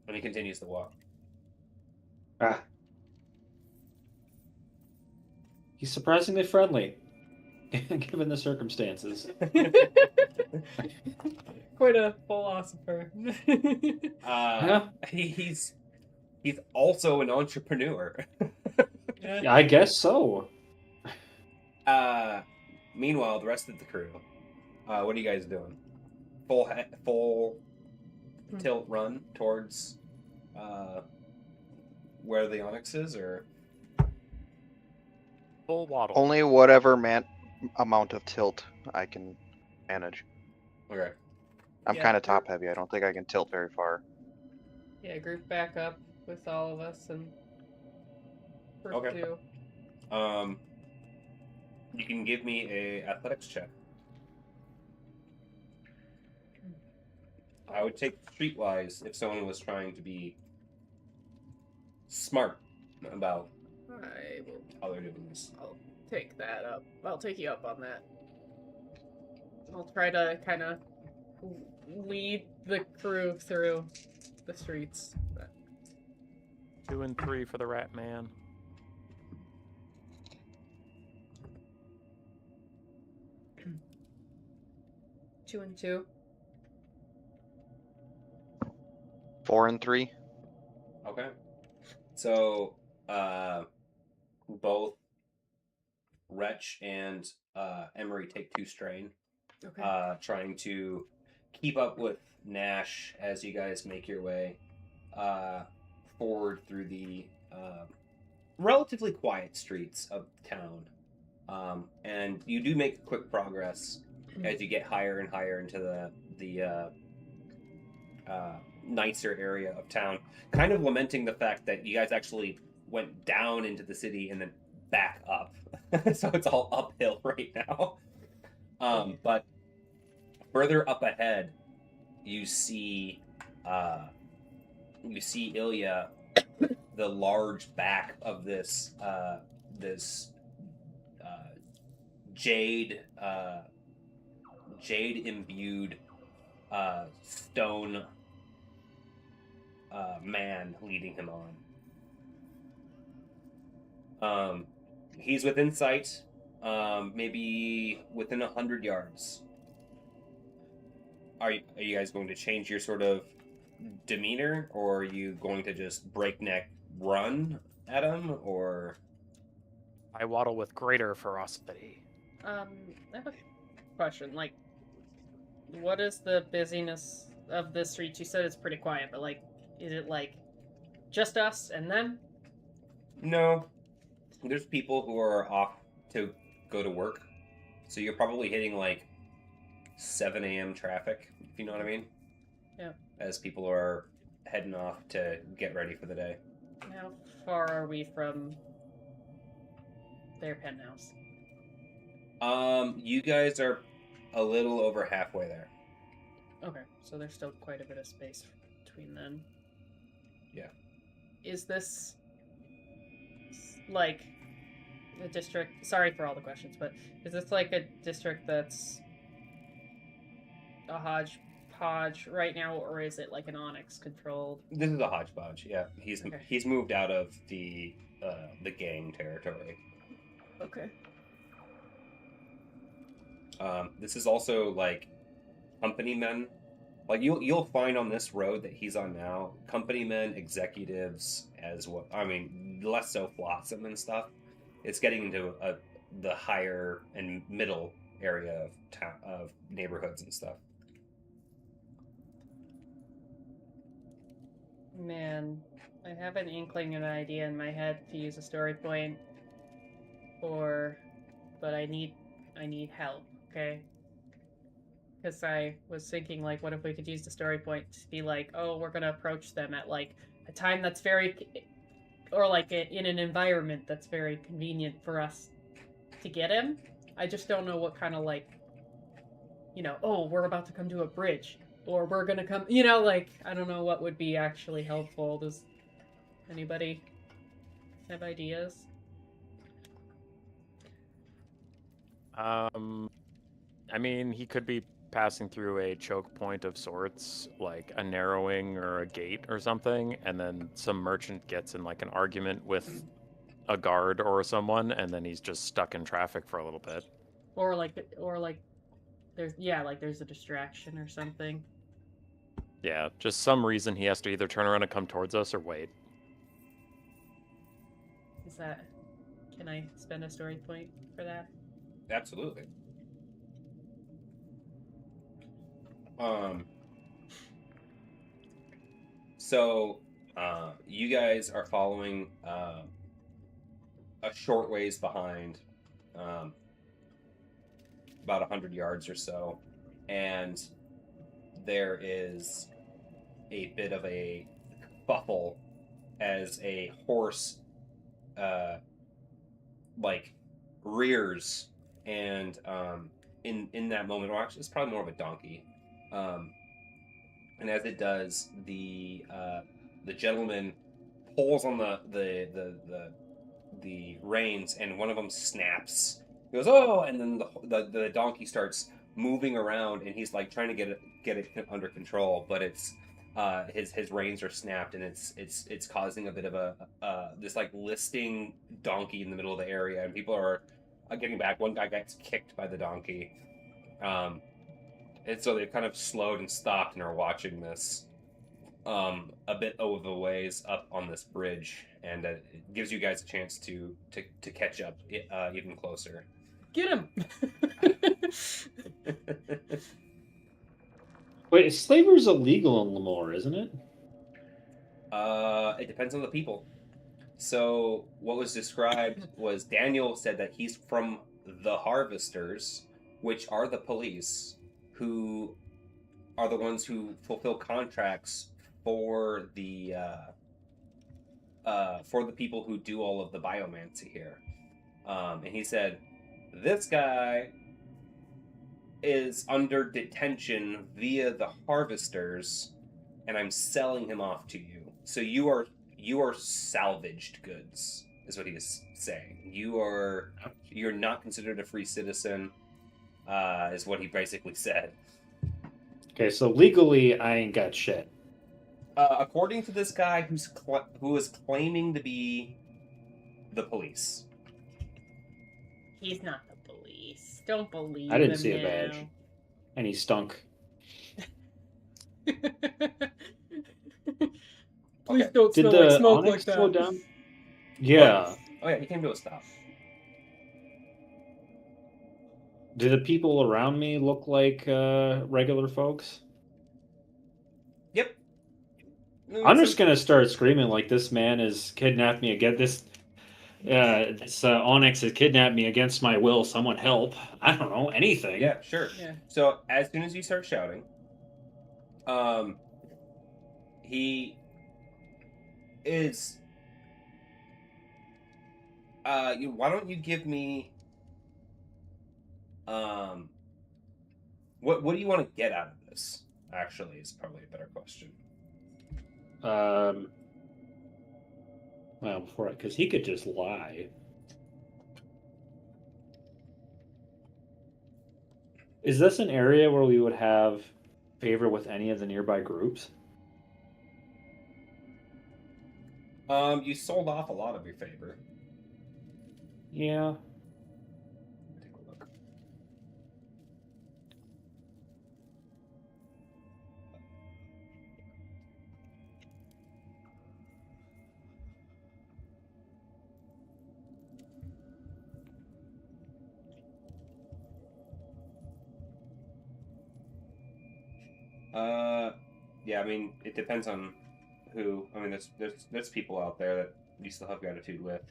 And he continues to walk. Ah. He's surprisingly friendly, given the circumstances. Quite a philosopher. Yeah. He's also an entrepreneur. Yeah, I guess so. Meanwhile, the rest of the crew, what are you guys doing? Full tilt run towards where the Onyx is, or Full waddle. Only whatever amount of tilt I can manage. okay? I'm Yeah. kind of top heavy. I don't think I can tilt very far. Yeah, group back up with all of us and Okay. pursue. You can give me a athletics check. I would take streetwise if someone was trying to be smart about I will. how they're doing this. I'll take that up. I'll take you up on that. I'll try to kind of lead the crew through the streets. 2 and 3 for the Rat Man. Two and two. 4 and 3. Okay. So, both Wretch and Emery take 2 strain, Okay. trying to keep up with Gnash as you guys make your way forward through the relatively quiet streets of town. And you do make quick progress as you get higher and higher into the nicer area of town, kind of lamenting the fact that you guys actually went down into the city and then back up. So it's all uphill right now. But further up ahead, you see Ilya, the large back of this jade imbued stone man leading him on. He's within sight, maybe within 100 yards. Are you guys going to change your sort of demeanor, or are you going to just breakneck run at him, or? I waddle with greater ferocity. I have a question. Like, what is the busyness of this street? You said it's pretty quiet, but like, is it like just us and them? No. There's people who are off to go to work, so you're probably hitting like 7 a.m. traffic, if you know what I mean. Yeah. As people are heading off to get ready for the day. How far are we from their penthouse? You guys are a little over halfway there. Okay, so there's still quite a bit of space between then. Yeah. Is this like a district? Sorry for all the questions, but is this like a district that's a hodgepodge right now, or is it like an Onyx controlled? This is a hodgepodge. Yeah, Okay. he's moved out of the gang territory. Okay. This is also like company men. Like you'll find on this road that he's on now, company men, executives, as well. I mean, less so flotsam and stuff. It's getting into the higher and middle area of neighborhoods and stuff. Man, I have an inkling and an idea in my head to use a story point, but I need help. Okay. Because I was thinking, like, what if we could use the story point to be like, oh, we're gonna approach them at like a time that's or like in an environment that's very convenient for us to get him. I just don't know what kind of like, oh, we're about to come to a bridge, or we're gonna come, like, I don't know what would be actually helpful. Does anybody have ideas? I mean, he could be passing through a choke point of sorts, like a narrowing or a gate or something, and then some merchant gets in like an argument with a guard or someone, and then he's just stuck in traffic for a little bit. Or like there's a distraction or something. Yeah, just some reason he has to either turn around and come towards us or wait. Can I spend a story point for that? Absolutely. So, you guys are following a short ways behind, about 100 yards or so, and there is a bit of a kerfuffle as a horse, like, rears, and in that moment, or actually, it's probably more of a donkey. And as it does, the gentleman pulls on the reins, and one of them snaps. He goes, "Oh!" And then the donkey starts moving around, and he's like trying to get it under control, but it's his reins are snapped, and it's causing a bit of a this like listing donkey in the middle of the area, and people are getting back. One guy gets kicked by the donkey. And so they've kind of slowed and stopped and are watching this a bit over the ways up on this bridge, and it gives you guys a chance to catch up even closer. Get him! Wait, slavery's illegal in Lemoore, isn't it? It depends on the people. So what was described was Daniel said that he's from the Harvesters, which are the police, who are the ones who fulfill contracts for the people who do all of the biomancy here. And he said, this guy is under detention via the Harvesters, and I'm selling him off to you. So you are salvaged goods, is what he is saying. You're not considered a free citizen, is what he basically said. Okay, so legally, I ain't got shit. According to this guy who is claiming to be the police. He's not the police. Don't believe him. I didn't see a now. badge. And he stunk. Please Okay. don't Did smell the like smoke Onyx like that. slow down? Yeah. Oh yeah, he came to a stop. Do the people around me look like regular folks? Yep. I'm just gonna start screaming like this man has kidnapped me again. This Onyx has kidnapped me against my will. Someone help! I don't know anything. Yeah, sure. Yeah. So as soon as you start shouting, he is. Why don't you give me? What do you want to get out of this? Actually, is probably a better question. Well, because he could just lie. Is this an area where we would have favor with any of the nearby groups? You sold off a lot of your favor. Yeah. Take a look. Yeah, I mean, it depends on who. I mean, there's people out there that you still have gratitude with,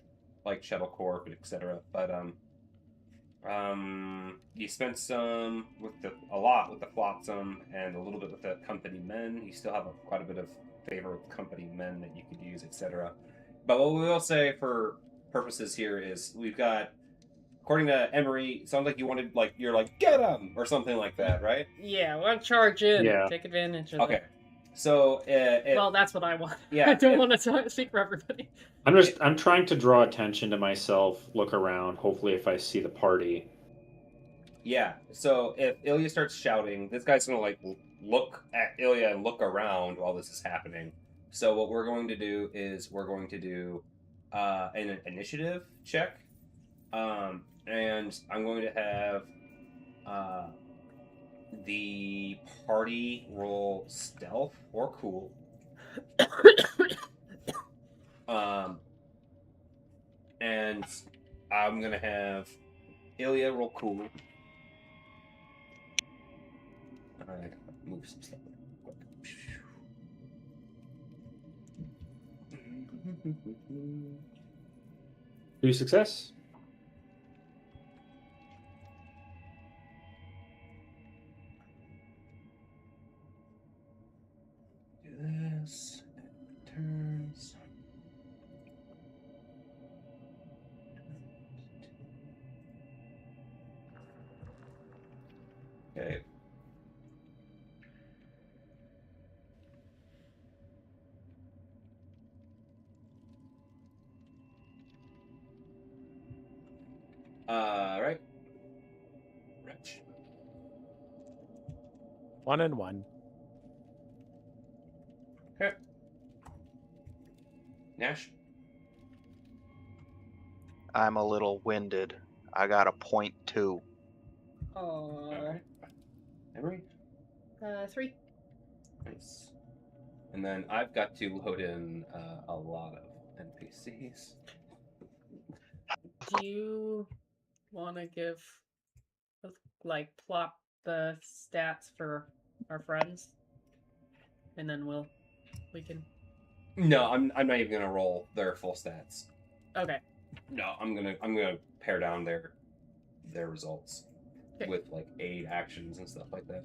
like Shuttle Corp, etc. But you spent some with a lot with the Flotsam and a little bit with the company men. You still have quite a bit of favor with company men that you could use, etc. But what we will say for purposes here is we've got, according to Emery, it sounds like you're like, get him! Or something like that, right? Yeah, we'll charge in. Yeah. Take advantage of Okay. it. So, Well, that's what I want. Yeah, I don't want to speak for everybody. I'm trying to draw attention to myself, look around, hopefully if I see the party. yeah. So if Ilya starts shouting, this guy's gonna like look at Ilya and look around while this is happening. So what we're going to do is we're going to do an initiative check, and I'm going to have the party roll stealth or cool. And I'm gonna have Ilya roll cool. I gotta move some stuff quick. Do success? Do this. Turns. Okay. Right. Wretch. 1 and 1. Okay. Gnash. I'm a little winded. I got a 0.2. Oh. Emery. 3. Nice. And then I've got to load in a lot of NPCs. Do you want to give, like, plot the stats for our friends, and then we can. No, I'm not even gonna roll their full stats. Okay. No, I'm gonna pare down their results Okay. with like aid actions and stuff like that.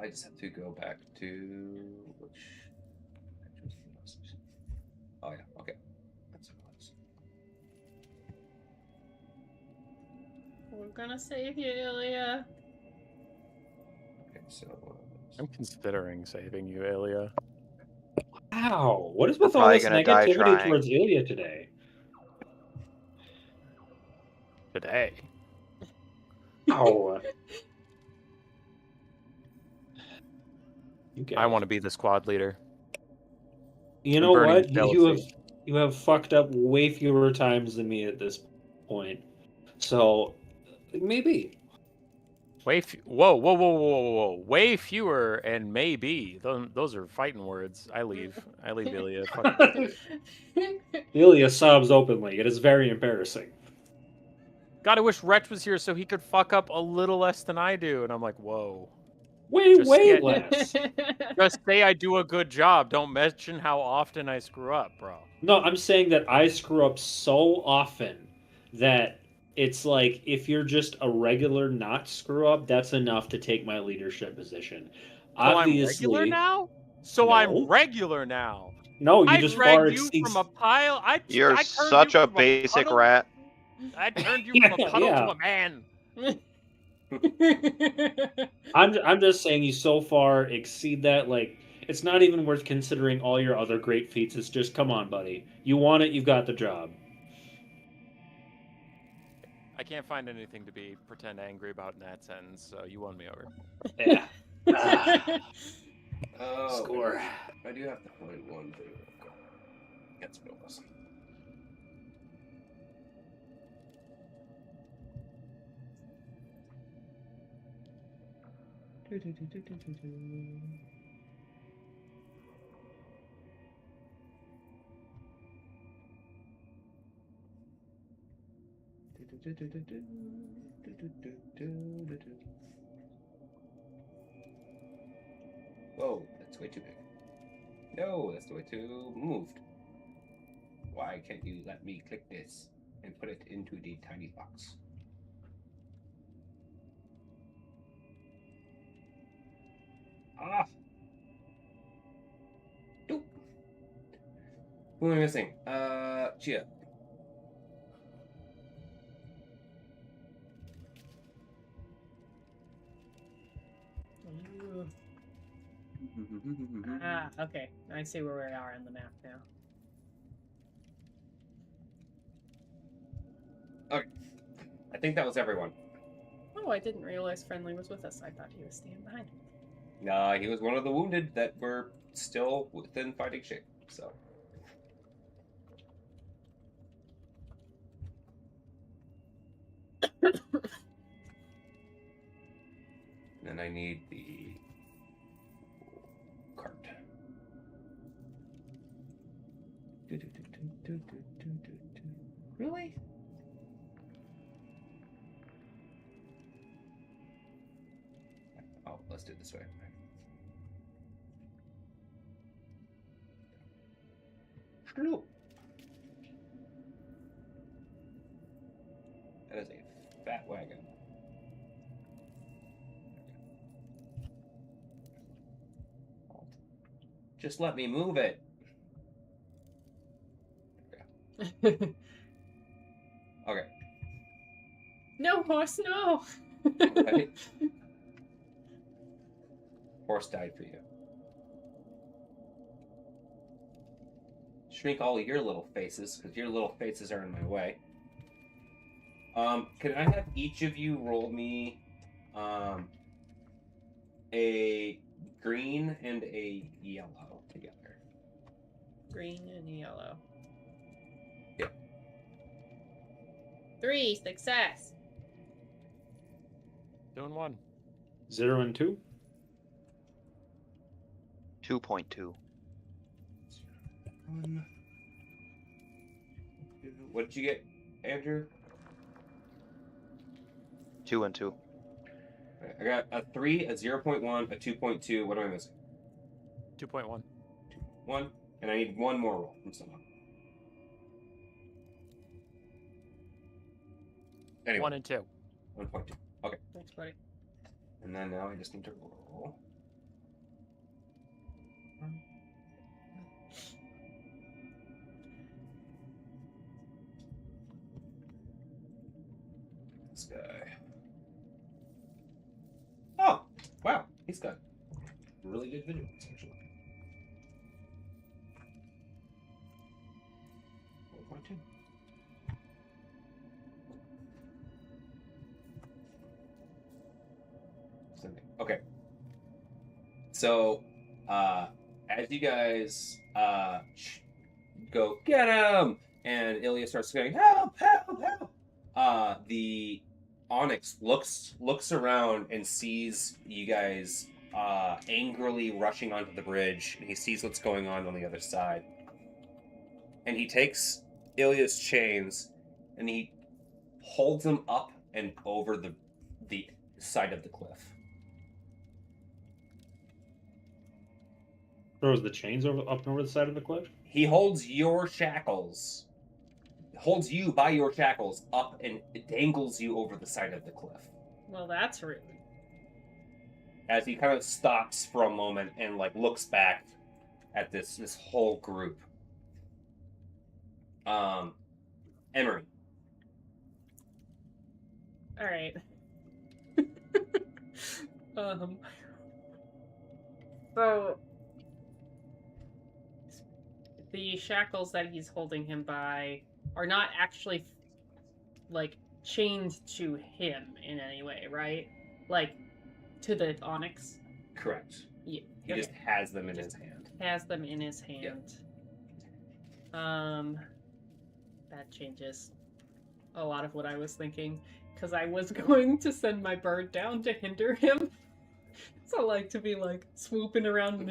I just have to go back to which. Oh yeah, okay, that's what it was. We're gonna save you, Ilya. Okay, so I'm considering saving you, Ilya. Wow, what is We're with all probably this gonna die negativity trying. towards Ilya today? Today. Ow. I want to be the squad leader. You I'm know burning what? jealousy. You have fucked up way fewer times than me at this point. So maybe. Whoa. Way fewer and maybe. Those are fighting words. I leave Ilya. Fuck. Ilya sobs openly. It is very embarrassing. God, I wish Wretch was here so he could fuck up a little less than I do. And I'm like, whoa. Way Just less. Just say I do a good job. Don't mention how often I screw up, bro. No, I'm saying that I screw up so often that it's like if you're just a regular not screw up, that's enough to take my leadership position. So Obviously, I'm regular now? So No. I'm regular now. No, you I just far dragged you exceed. from a pile. You're I turned such you a from basic puddle- rat. I turned you from a puddle to a man. I'm just saying you so far exceed that. Like It's not even worth considering all your other great feats. It's just, come on, buddy. You want it, you've got the job. I can't find anything to be pretend angry about in that sentence, so you won me over. Yeah. Oh, Score. I do have to find one thing. That's what it was. Whoa, that's way too big. No, that's the way too moved. Why can't you let me click this and put it into the tiny box? Ah! Nope. Who am I missing? Chia. Okay. I see where we are on the map now. Okay. I think that was everyone. Oh, I didn't realize Friendly was with us. I thought he was staying behind. He was one of the wounded that were still within fighting shape, so. Then I need the cart. Really? Oh, let's do it this way. Sloan. That is a fat wagon. Just let me move it. Okay. No, horse, no! Right. Horse died for you. Shrink all your little faces, because your little faces are in my way. Can I have each of you roll me a green and a yellow together? Green and yellow. Yep. 3, success. 2 and 1. 0 and 2. 2.2. What did you get, Andrew? 2 and 2. Right, I got a 3, a 0.1, a 2.2. What am I missing? 2.1. 1, and I need one more roll from someone. Anyway. 1 and 2. 1.2. Okay. Thanks, buddy. And then now I just need to roll. This guy. Oh, wow. He's got really good vigilance, actually. 4.2. Okay. So, as you guys go, get him! And Ilya starts going, help, help, help! The Onyx looks around and sees you guys angrily rushing onto the bridge, and he sees what's going on the other side. And he takes Ilya's chains, and he holds them up and over the side of the cliff. Throws the chains up and over the side of the cliff. He holds your shackles, holds you by your shackles up and dangles you over the side of the cliff. Well, that's rude. As he kind of stops for a moment and looks back at this whole group. Emery. All right. So the shackles that he's holding him by are not actually like chained to him in any way, right? Like to the onyx. Correct. Yeah. He just has them in his hand. Has them in his hand. That changes a lot of what I was thinking, because I was going to send my bird down to hinder him. So like to be like swooping around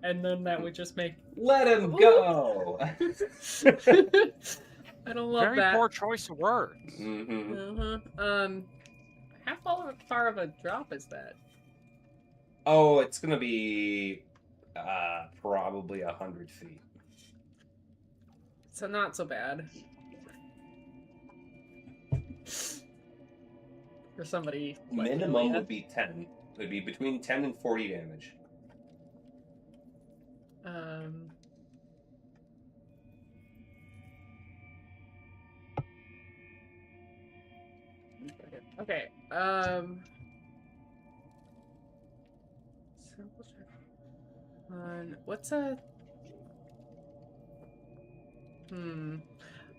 and then that would just make Let him go. I don't love Very that. poor choice of words. How far of a drop is that? Oh, it's gonna be probably 100 feet. So not so bad. For somebody like Minimum Julia. would be 10. It would be between 10 and 40 damage. Okay. Simple check. What's a?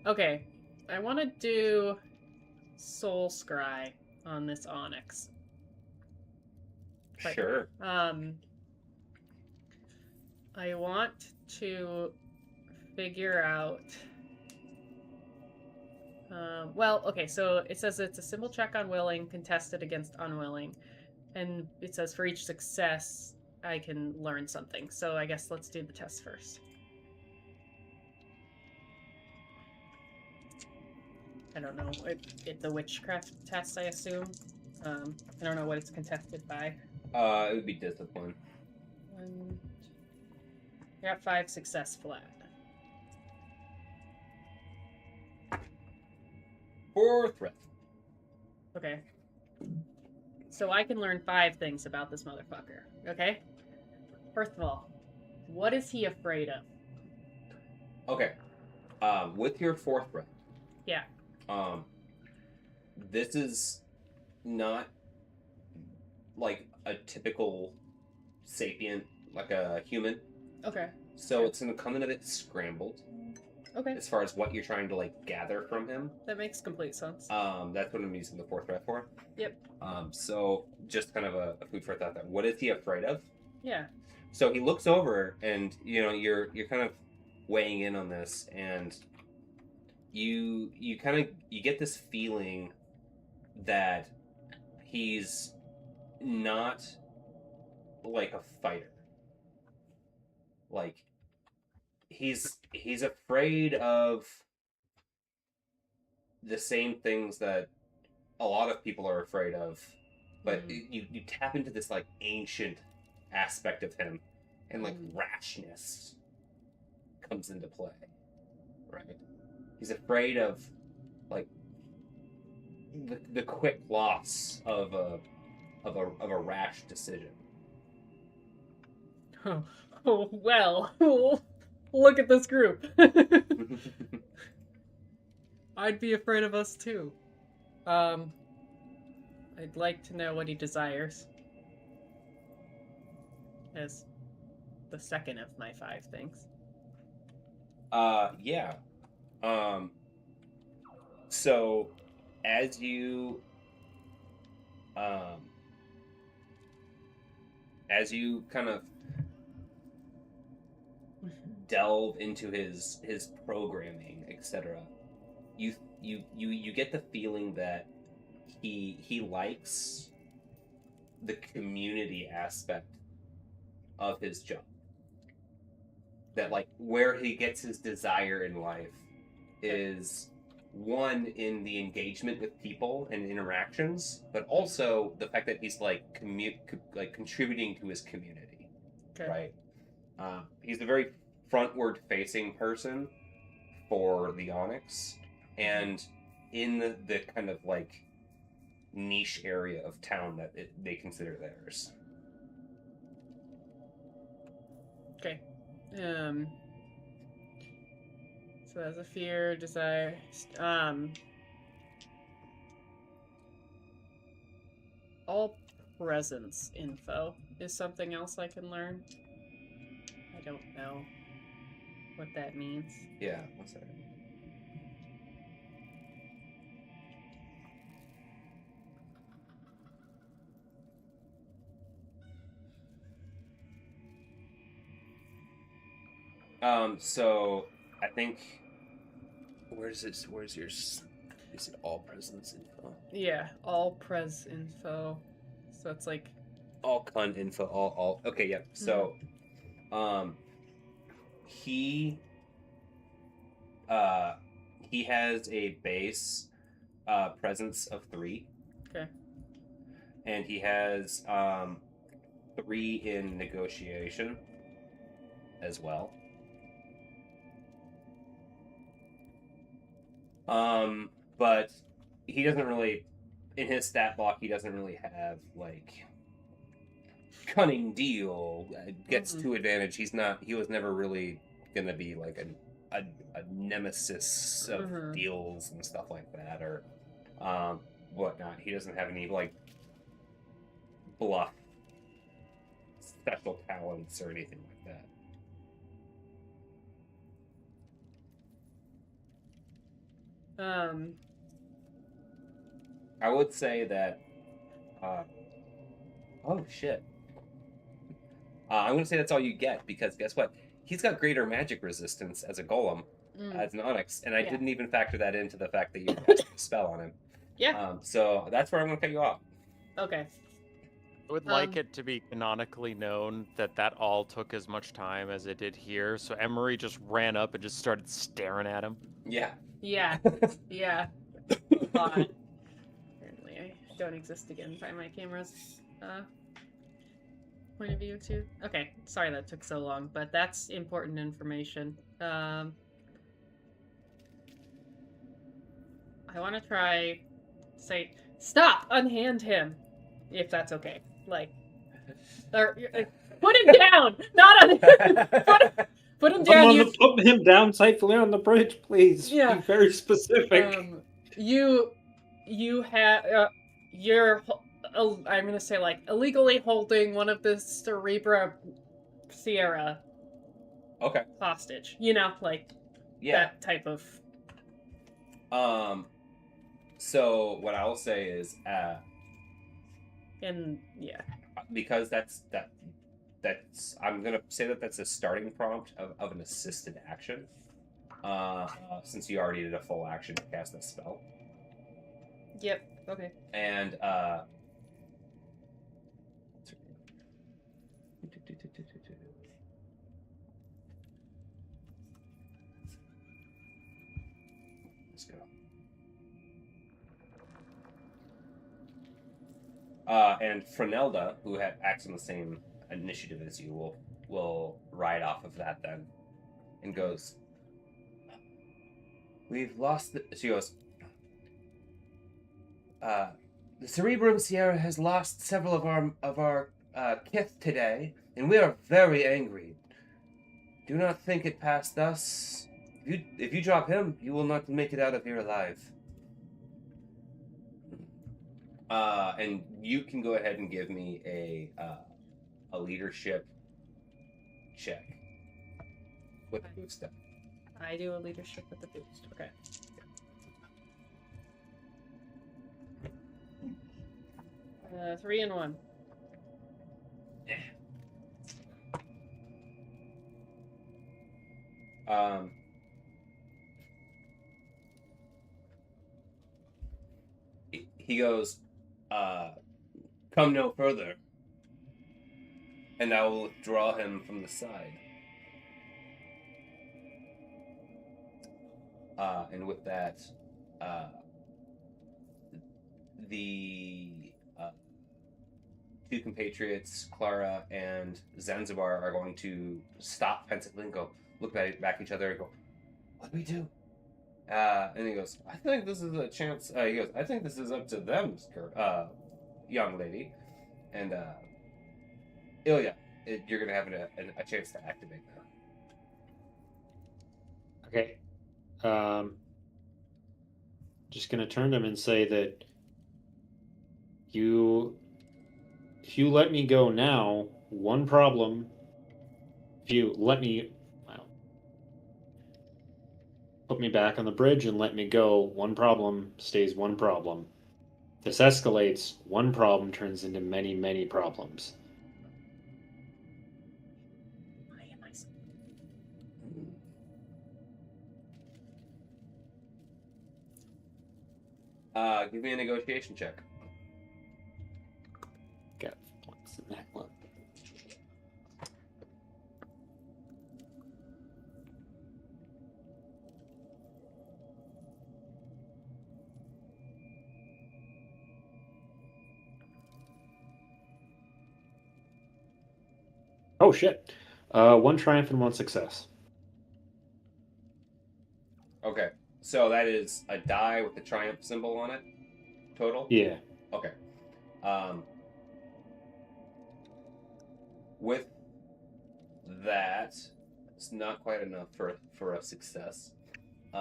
Okay. I want to do Soul Scry on this onyx. But, Sure. I want to figure out. Well, okay, so it says it's a simple check on willing, contested against unwilling. And it says for each success, I can learn something. So I guess let's do the test first. I don't know. It's a witchcraft test, I assume. I don't know what it's contested by. It would be discipline. I got 5 success flat. 4 threat. Okay. So I can learn 5 things about this motherfucker. Okay? First of all, what is he afraid of? Okay. With your 4th threat. Yeah. This is not like a typical sapient, like a human. Okay. So it's going to come in a bit scrambled. Okay. As far as what you're trying to like gather from him. That makes complete sense. That's what I'm using the 4th threat for. Yep. So just kind of a food for thought there. What is he afraid of? Yeah. So he looks over and you're kind of weighing in on this, and you get this feeling that he's not like a fighter. Like he's afraid of the same things that a lot of people are afraid of, but you tap into this like ancient aspect of him, and like rashness comes into play, right? He's afraid of like the quick loss of a rash decision. Oh well. Look at this group. I'd be afraid of us too. I'd like to know what he desires. As the second of my 5 things. Yeah. So as you kind of delve into his programming, etc., you get the feeling that he likes the community aspect of his job. That like where he gets his desire in life is one in the engagement with people and interactions, but also the fact that he's like contributing to his community. Okay. Right? He's a very frontward facing person for the Onyx, and in the kind of like niche area of town that they consider theirs. Okay. So as a fear, desire, all presence info is something else I can learn. I don't know. what that means. Yeah, one second. So I think where's yours? Is it all presence info? Yeah, all pres info. So it's like All con info, all okay, yep. So he has a base presence of 3. Okay. And he has 3 in negotiation as well. But he doesn't really, in his stat block, he doesn't really have like cunning deal, gets to advantage. He was never really gonna be like a nemesis of deals and stuff like that, or whatnot. He doesn't have any like bluff special talents or anything like that. I would say that oh shit. I'm gonna say that's all you get, because guess what? He's got greater magic resistance as a golem, as an onyx, and I didn't even factor that into the fact that you cast a spell on him. Yeah. So that's where I'm gonna cut you off. Okay. I would like it to be canonically known that all took as much time as it did here, so Emery just ran up and just started staring at him. Yeah. Yeah. Yeah. Apparently I don't exist again by my camera's point of view too. Okay, sorry that took so long, but that's important information. I want to try say stop, unhand him, if that's okay. Like, or put him down, not on put him down. Put him down safely on the bridge, please. Yeah. Be very specific. You have you're I'm gonna say like illegally holding one of the Cerebra Sierra. Okay. Hostage. You know, like that type of. So what I'll say is, and yeah, because that's I'm gonna say that's a starting prompt of an assisted action. Since you already did a full action to cast that spell. Yep. Okay. And let's go. And Frenelda, who acts on the same initiative as you, will ride off of that then, and goes. We've lost. She goes. The Cerebrum Sierra has lost several of our kith today, and we are very angry. Do not think it passed us. If you drop him, you will not make it out of here alive. And you can go ahead and give me a leadership check with a boost step. I do a leadership with a boost. Okay. 3 and 1. He goes, come no further, and I will withdraw him from the side. And with that, the 2 compatriots, Clara and Zanzibar, are going to stop pensively and go look back at each other and go, what do we do? And he goes, I think this is a chance. He goes, I think this is up to them, young lady. And Ilya, you're going to have a chance to activate that. Okay. Just going to turn to him and say that if you let me go now, one problem. If you let me, well, put me back on the bridge and let me go. One problem stays one problem. This escalates, one problem turns into many, many problems. Why am I so... Give me a negotiation check. Got points in that one. Oh shit. One triumph and one success. Okay, so that is a die with the triumph symbol on it. Total. Yeah. Okay. With that, it's not quite enough for a success. He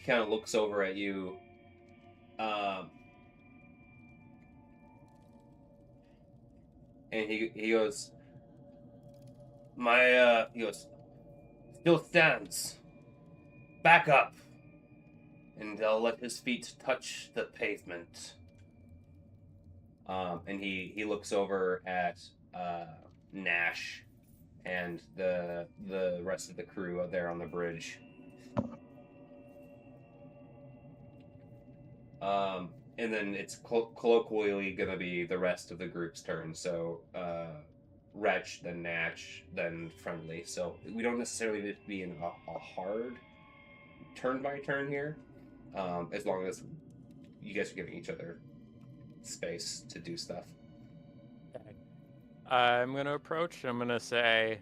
kind of looks over at you. And he goes, he goes, still stands. Back up. And I'll let his feet touch the pavement. And he looks over at Gnash and the rest of the crew out there on the bridge. And then it's colloquially going to be the rest of the group's turn. So, Wretch, then Gnash, then Friendly. So we don't necessarily need to be in a hard turn by turn here, as long as you guys are giving each other space to do stuff. Okay. I'm going to approach. I'm going to say,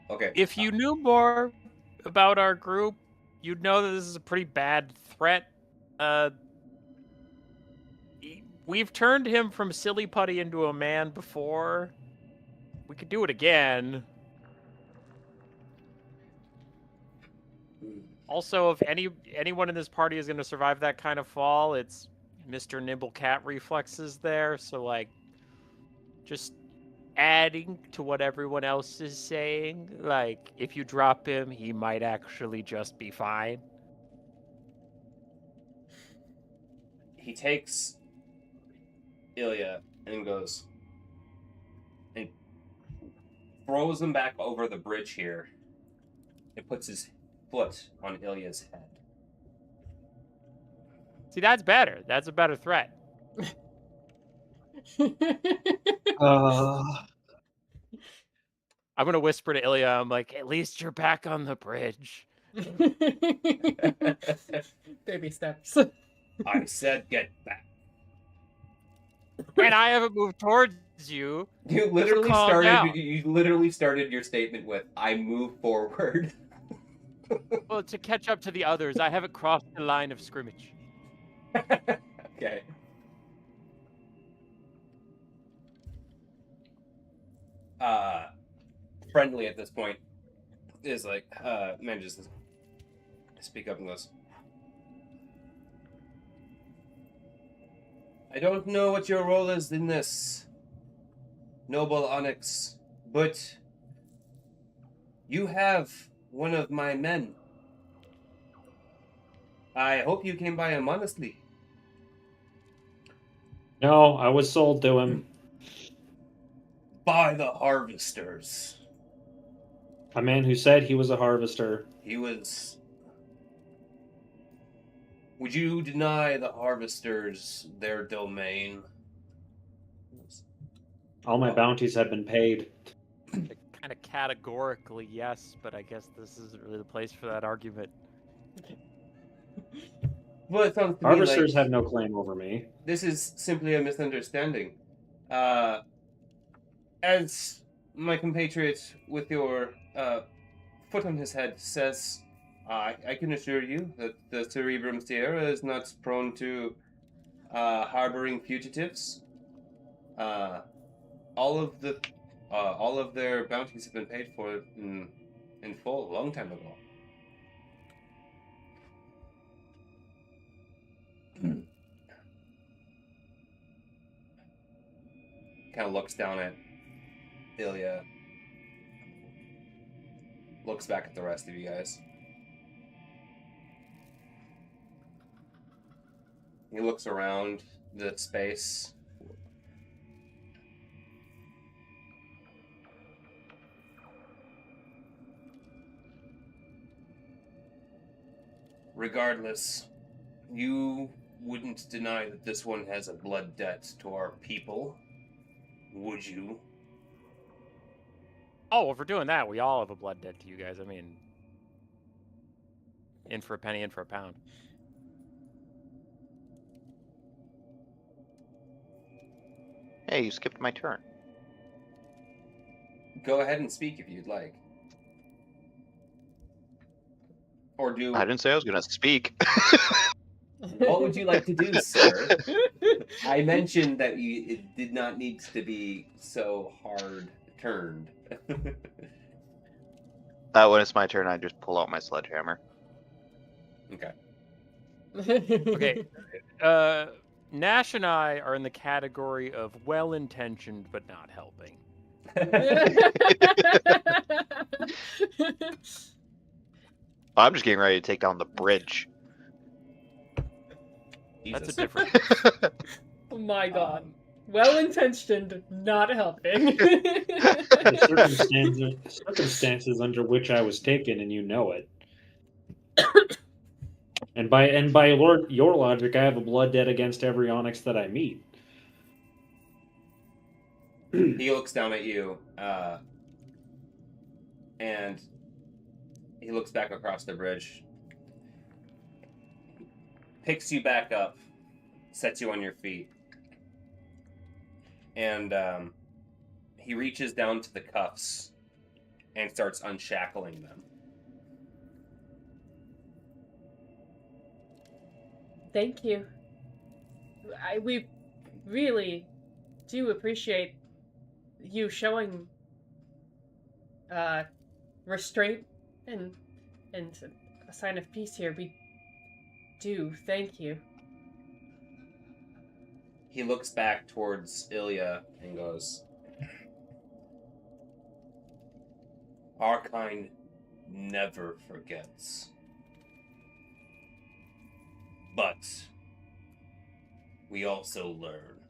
okay. If you knew more about our group, you'd know that this is a pretty bad threat. We've turned him from silly putty into a man before. We could do it again. Also, if anyone in this party is going to survive that kind of fall, it's Mr. Nimble Cat Reflexes there. So, like, just adding to what everyone else is saying. Like, if you drop him, he might actually just be fine. He takes Ilya and goes and throws him back over the bridge here. It puts his foot on Ilya's head. See, that's better. That's a better threat. I'm going to whisper to Ilya, I'm like, at least you're back on the bridge. Baby steps. I said get back. And I haven't moved towards you. You literally started your statement with, I move forward. Well, to catch up to the others, I haven't crossed the line of scrimmage. Okay. Friendly at this point is like, manages to speak up and goes, I don't know what your role is in this, noble Onyx, but you have one of my men. I hope you came by him honestly. No, I was sold to him. By the harvesters. A man who said he was a harvester. He was... Would you deny the harvesters their domain? All my bounties have been paid. Kind of categorically, yes, but I guess this isn't really the place for that argument. Well, it sounds to Harvesters me like have no claim over me. this is simply a misunderstanding. As my compatriot with your foot on his head says, I can assure you that the Cerebrum Sierra is not prone to harboring fugitives. All of their bounties have been paid for in full a long time ago. Kind of looks down at Ilya. looks back at the rest of you guys. He looks around the space. Regardless, you wouldn't deny that this one has a blood debt to our people, would you? Oh, if we're doing that, we all have a blood debt to you guys. I mean, in for a penny, in for a pound. Hey, you skipped my turn. Go ahead and speak if you'd like. Or do... I didn't say I was going to speak. What would you like to do, sir? I mentioned that it did not need to be so hard turned. When it's my turn, I just pull out my sledgehammer. Okay. Okay. Gnash and I are in the category of well-intentioned but not helping. I'm just getting ready to take down the bridge. That's a Jesus. different. Oh my god. Well-intentioned, not helping. The circumstances under which I was taken, and you know it. And by your logic, I have a blood debt against every Onyx that I meet. He looks down at you, and he looks back across the bridge, picks you back up, sets you on your feet, and he reaches down to the cuffs and starts unshackling them. Thank you. We really do appreciate you showing restraint and a sign of peace here. We do. Thank you. He looks back towards Ilya and goes, "Our kind never forgets. But we also learn.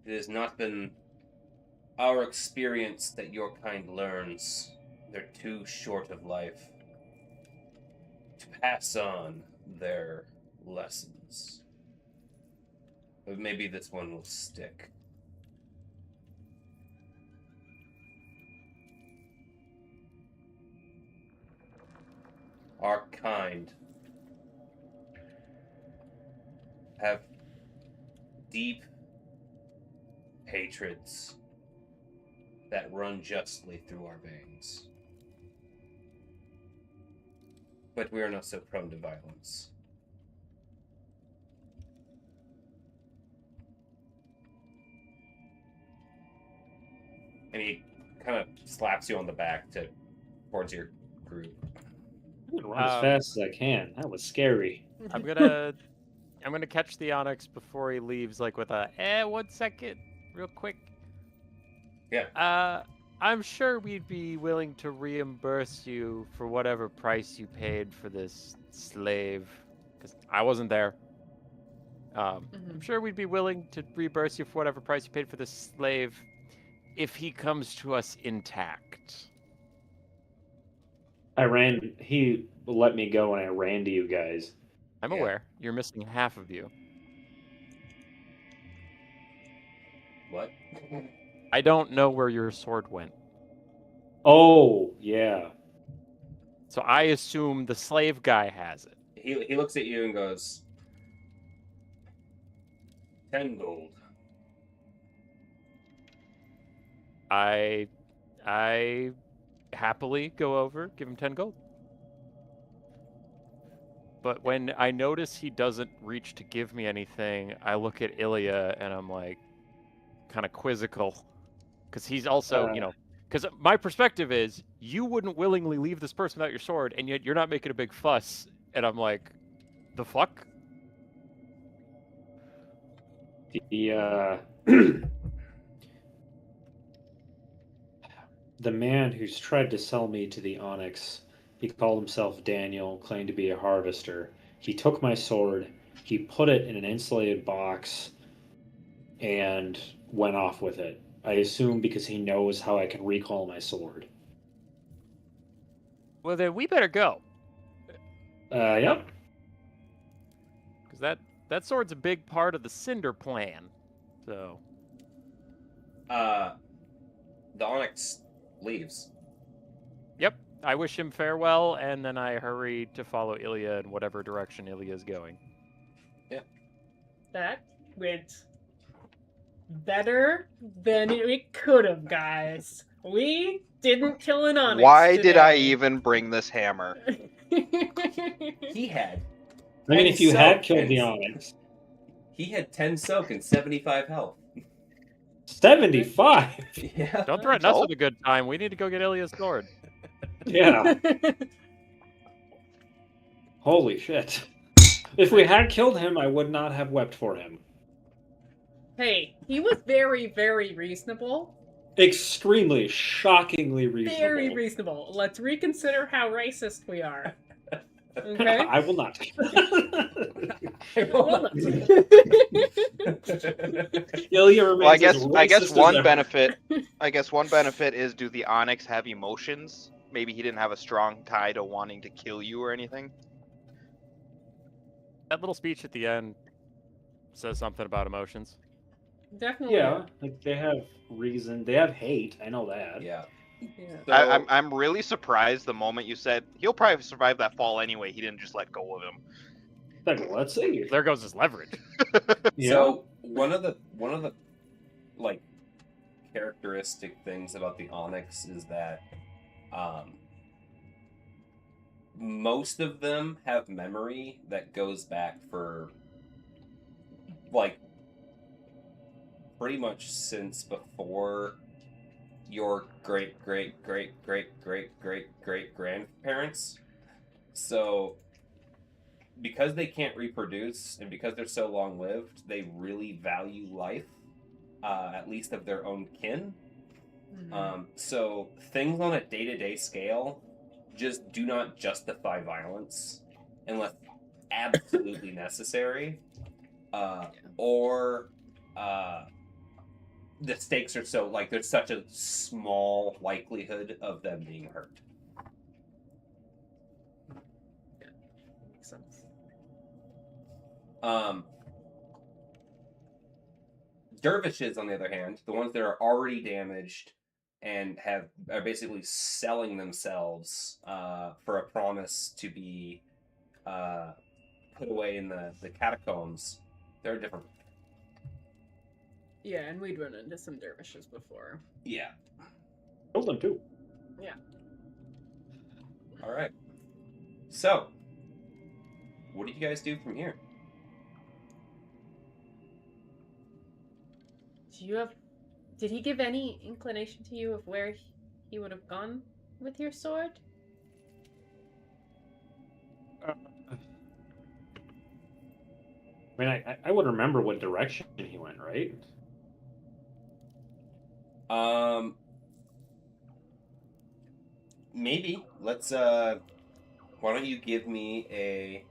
It has not been our experience that your kind learns. They're too short of life to pass on their lessons. But maybe this one will stick." Our kind have deep hatreds that run justly through our veins. But we are not so prone to violence. And he kind of slaps you on the back towards your group. I'm gonna run as fast as I can. That was scary. I'm gonna catch the Onyx before he leaves, like with a 1 second, real quick. Yeah. I'm sure we'd be willing to reimburse you for whatever price you paid for this slave, because I wasn't there. I'm sure we'd be willing to reimburse you for whatever price you paid for this slave if he comes to us intact. He let me go and I ran to you guys. I'm Yeah. aware. You're missing half of you. What? I don't know where your sword went. Oh, yeah. So I assume the slave guy has it. He looks at you and goes, 10 gold. I happily go over, give him 10 gold. But when I notice he doesn't reach to give me anything, I look at Ilya and I'm like, kind of quizzical. Because he's also, because my perspective is, you wouldn't willingly leave this person without your sword, and yet you're not making a big fuss. And I'm like, the fuck? the man who's tried to sell me to the Onyx, he called himself Daniel, claimed to be a harvester. He took my sword, he put it in an insulated box, and went off with it. I assume because he knows how I can recall my sword. Well, then we better go. Yep. Because that sword's a big part of the Cinder plan. So. The Onyx leaves. Yep. I wish him farewell, and then I hurry to follow Ilya in whatever direction Ilya's going. Yeah. That went better than it could have, guys. We didn't kill an Onyx Why did I today. even bring this hammer? He had. I mean, 10 if you had soak killed and- the Onyx. He had 10 soak and 75 health. 75? Yeah. Don't threaten us So? with a good time. We need to go get Ilya's sword. Yeah. Holy shit. If we had killed him, I would not have wept for him. Hey, he was very, very reasonable. Extremely, shockingly reasonable. Very reasonable. Let's reconsider how racist we are. Okay? I will not. Well, no. Ilya remains Well, I as guess racist as one ever. benefit is, do the Onyx have emotions? Maybe he didn't have a strong tie to wanting to kill you or anything. That little speech at the end says something about emotions. Definitely. Yeah, like they have reason. They have hate. I know that. Yeah. Yeah. So, I'm really surprised the moment you said he'll probably survive that fall anyway. He didn't just let go of him. Like, well, let's see. There goes his leverage. Yeah. So one of the like characteristic things about the Onyx is that most of them have memory that goes back for like pretty much since before your great great great great great great great grandparents. So because they can't reproduce and because they're so long lived, they really value life, at least of their own kin. So things on a day-to-day scale just do not justify violence unless absolutely necessary, or the stakes are so, like, there's such a small likelihood of them being hurt. Makes sense. Dervishes, on the other hand, the ones that are already damaged and are basically selling themselves for a promise to be put away in the catacombs, they're different. Yeah, and we'd run into some dervishes before. Yeah. Killed them too. Yeah. All right. So, what do you guys do from here? Did he give any inclination to you of where he would have gone with your sword? I mean, I would remember what direction he went, right? Maybe. Let's why don't you give me a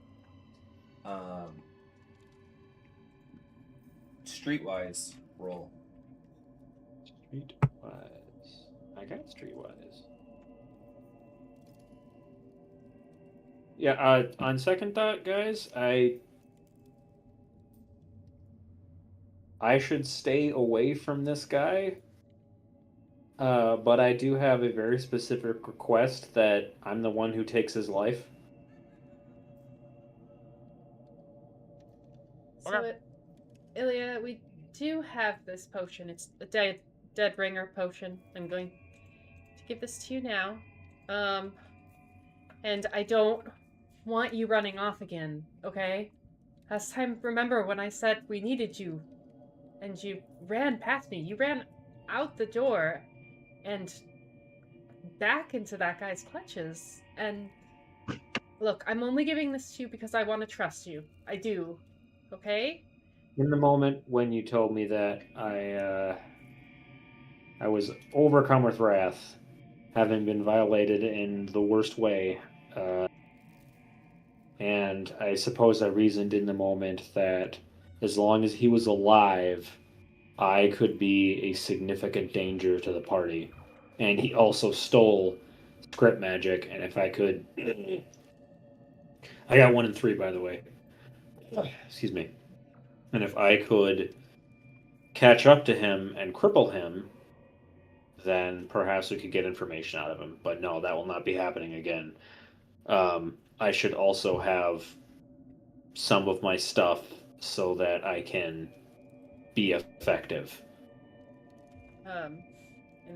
streetwise roll. Streetwise. I got streetwise. Yeah, on second thought, guys, I should stay away from this guy. But I do have a very specific request that I'm the one who takes his life. So, Ilya, we do have this potion. It's a dead ringer potion. I'm going to give this to you now. And I don't want you running off again, okay? Last time, remember when I said we needed you, and you ran past me. You ran out the door and back into that guy's clutches. And look, I'm only giving this to you because I want to trust you. I do. Okay? In the moment when you told me that, I was overcome with wrath, having been violated in the worst way. And I suppose I reasoned in the moment that as long as he was alive, I could be a significant danger to the party. And he also stole script magic, and if I could. I got 1 and 3, by the way. Excuse me. And if I could catch up to him and cripple him, then perhaps we could get information out of him. But no, that will not be happening again. I should also have some of my stuff so that I can be effective. And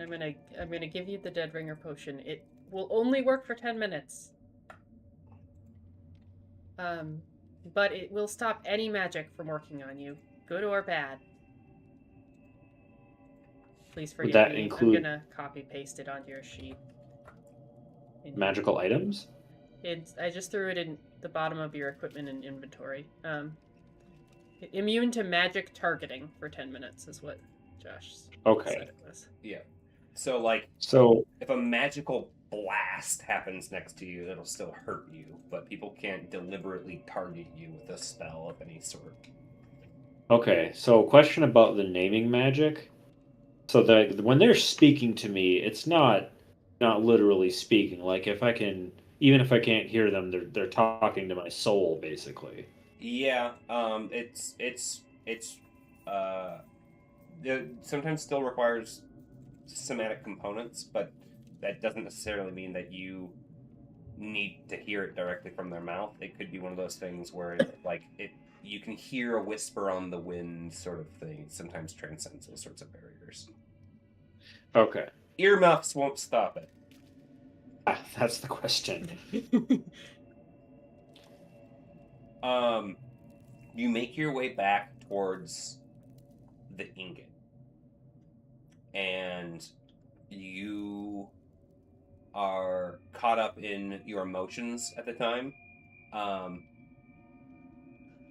I'm gonna give you the Dead Ringer potion. It will only work for 10 minutes. But it will stop any magic from working on you, good or bad. Please forgive that me. include- I'm gonna copy paste it onto your sheet. Magical items? I just threw it in the bottom of your equipment and inventory. Immune to magic targeting for 10 minutes is what Josh Okay. said it was. Yeah. So, like, So, if a magical blast happens next to you, it'll still hurt you, but people can't deliberately target you with a spell of any sort. okay. So, question about the naming magic. So that when they're speaking to me, it's not literally speaking. Like if I can, even if I can't hear them, they're talking to my soul, basically. Yeah, it sometimes still requires somatic components, but that doesn't necessarily mean that you need to hear it directly from their mouth. It could be one of those things where you can hear a whisper on the wind sort of thing. It sometimes transcends those sorts of barriers. Okay. Earmuffs won't stop it. That's the question. You make your way back towards the ingot. And you are caught up in your emotions at the time.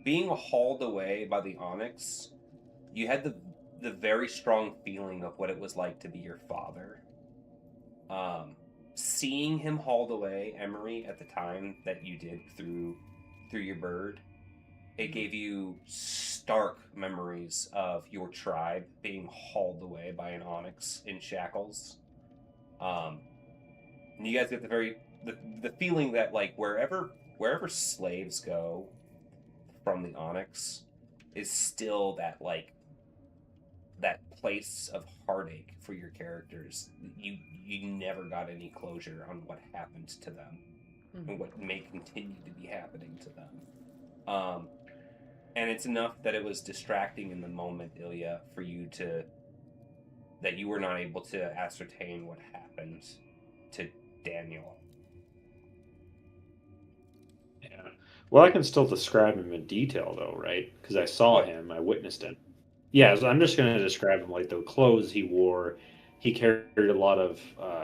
Being hauled away by the Onyx, you had the very strong feeling of what it was like to be your father. Seeing him hauled away, Emery, at the time that you did through your bird, it gave you stark memories of your tribe being hauled away by an Onyx in shackles. And you guys get the feeling that like wherever slaves go from the Onyx is still that like that place of heartache for your characters. You never got any closure on what happened to them and what may continue to be happening to them. And it's enough that it was distracting in the moment, Ilya, for you that you were not able to ascertain what happened to Daniel. Yeah. Well, I can still describe him in detail, though, right? Because I saw him, I witnessed him. Yeah, so I'm just going to describe him like the clothes he wore. He carried a lot of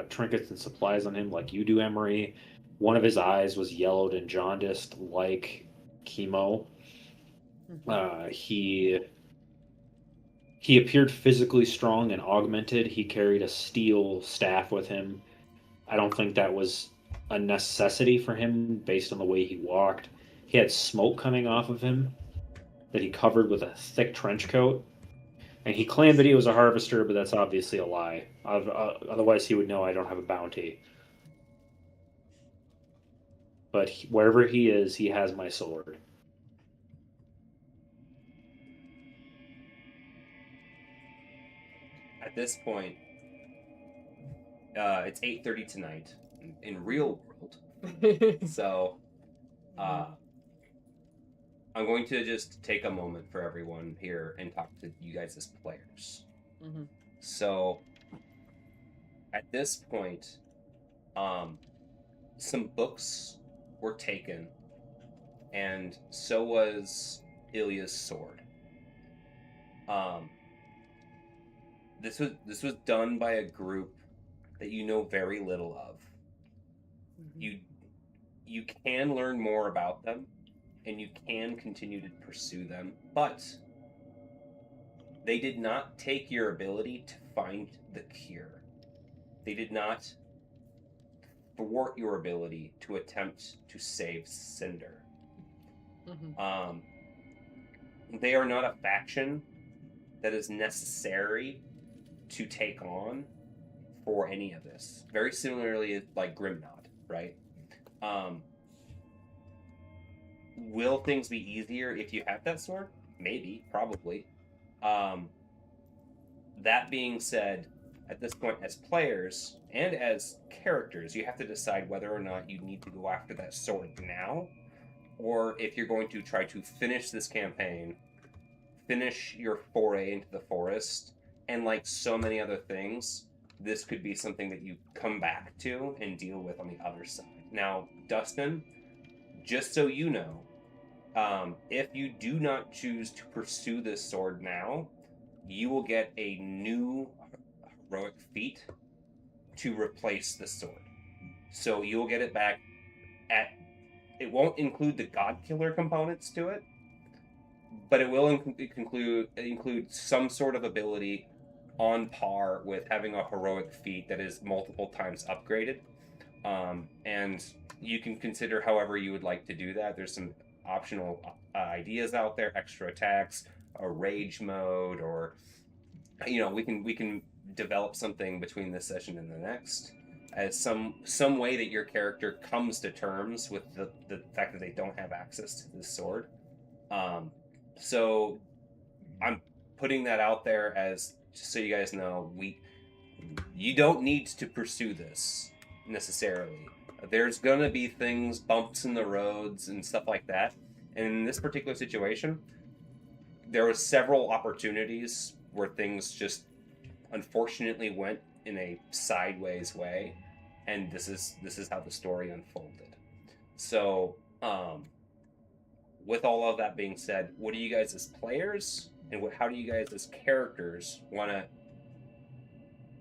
trinkets and supplies on him, like you do, Emery. One of his eyes was yellowed and jaundiced, like chemo. He appeared physically strong and augmented. He carried a steel staff with him. I don't think that was a necessity for him based on the way he walked. He had smoke coming off of him that he covered with a thick trench coat. And he claimed that he was a harvester, but that's obviously a lie. Otherwise, he would know I don't have a bounty. But wherever he is, he has my sword. At this point, it's 8:30 tonight in real world. So, I'm going to just take a moment for everyone here and talk to you guys as players. So, at this point, some books were taken, and so was Ilya's sword. This was done by a group that you know very little of. You can learn more about them, and you can continue to pursue them, but they did not take your ability to find the cure. They did not thwart your ability to attempt to save Cinder. Mm-hmm. They are not a faction that is necessary to take on for any of this. Very similarly, like Grimnod, right? Will things be easier if you have that sword? Maybe, probably. That being said, at this point, as players and as characters, you have to decide whether or not you need to go after that sword now, or if you're going to try to finish this campaign, finish your foray into the forest, and like so many other things, this could be something that you come back to and deal with on the other side. Now, Dustin, just so you know, if you do not choose to pursue this sword now, you will get a new heroic feat to replace the sword. So you'll get it back at... It won't include the God Killer components to it, but it will include some sort of ability on par with having a heroic feat that is multiple times upgraded. And you can consider however you would like to do that. There's some optional ideas out there, extra attacks, a rage mode, or we can develop something between this session and the next as some way that your character comes to terms with the fact that they don't have access to this sword. So I'm putting that out there as just so you guys know, you don't need to pursue this necessarily. There's gonna be things, bumps in the roads and stuff like that. And in this particular situation, there were several opportunities where things just unfortunately went in a sideways way, and this is how the story unfolded. So, with all of that being said, what do you guys as players and how do you guys as characters want to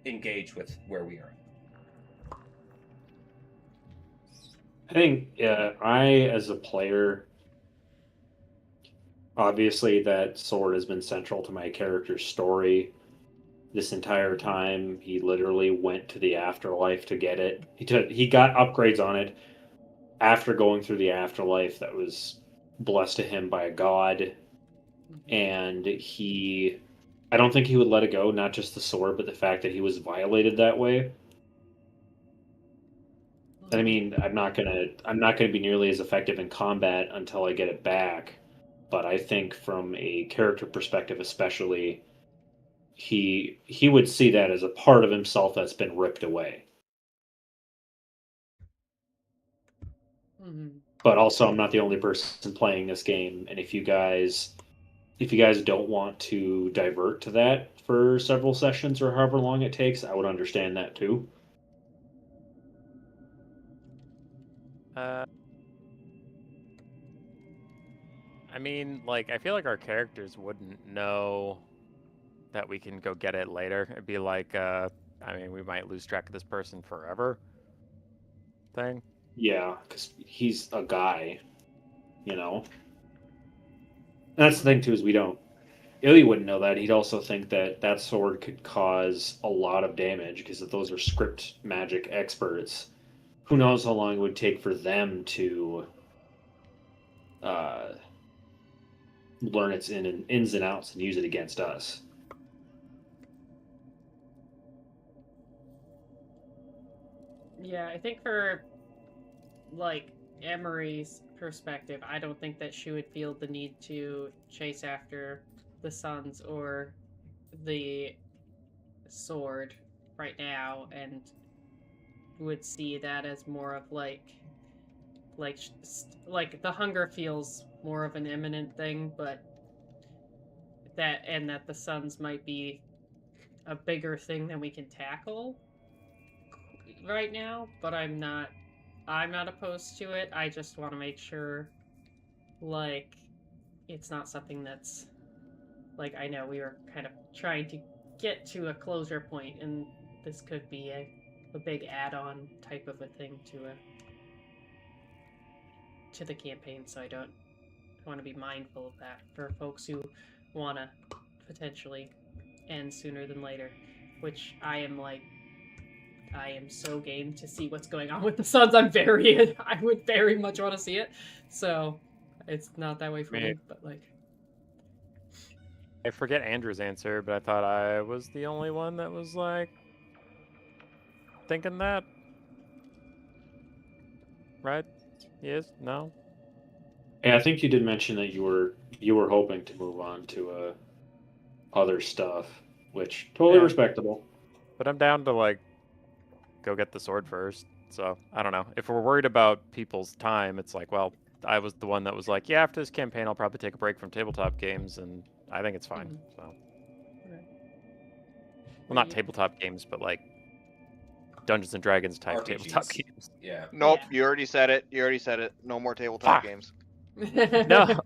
engage with where we are? I think I, as a player, obviously that sword has been central to my character's story this entire time. He literally went to the afterlife to get it. He got upgrades on it after going through the afterlife that was blessed to him by a god, and I don't think he would let it go, not just the sword, but the fact that he was violated that way. I mean, I'm not gonna be nearly as effective in combat until I get it back. But I think from a character perspective, especially, he would see that as a part of himself that's been ripped away. Mm-hmm. But also, I'm not the only person playing this game, and if you guys don't want to divert to that for several sessions or however long it takes, I would understand that too. I mean, like, I feel like our characters wouldn't know that we can go get it later. It'd be like, I mean, we might lose track of this person forever thing. Yeah, because he's a guy, you know. And that's the thing too, is we don't. Illy wouldn't know that. He'd also think that that sword could cause a lot of damage because if those are script magic experts, who knows how long it would take for them to learn its ins and outs and use it against us. Yeah, I think for, like, Emery's perspective, I don't think that she would feel the need to chase after the Suns or the sword right now, and would see that as more of like the hunger feels more of an imminent thing, but that the Suns might be a bigger thing than we can tackle right now, but I'm not opposed to it. I just want to make sure, like, it's not something that's, like, I know we were kind of trying to get to a closure point, and this could be a big add-on type of a thing to the campaign, so I want to be mindful of that for folks who want to potentially end sooner than later, which I am, like, I am so game to see what's going on with the Suns. I would very much want to see it. So it's not that way for me, but like. I forget Andrew's answer, but I thought I was the only one that was like thinking that. Right? Yes? No? Yeah, I think you did mention that you were hoping to move on to other stuff, which totally Yeah. respectable. But I'm down to like go get the sword first. So I don't know. If we're worried about people's time, it's like, well, I was the one that was like, yeah, after this campaign, I'll probably take a break from tabletop games, and I think it's fine. So, well, not tabletop games, but like Dungeons and Dragons type RPGs. tabletop games. Yeah. Nope, Yeah. you already said it. No more tabletop games. No.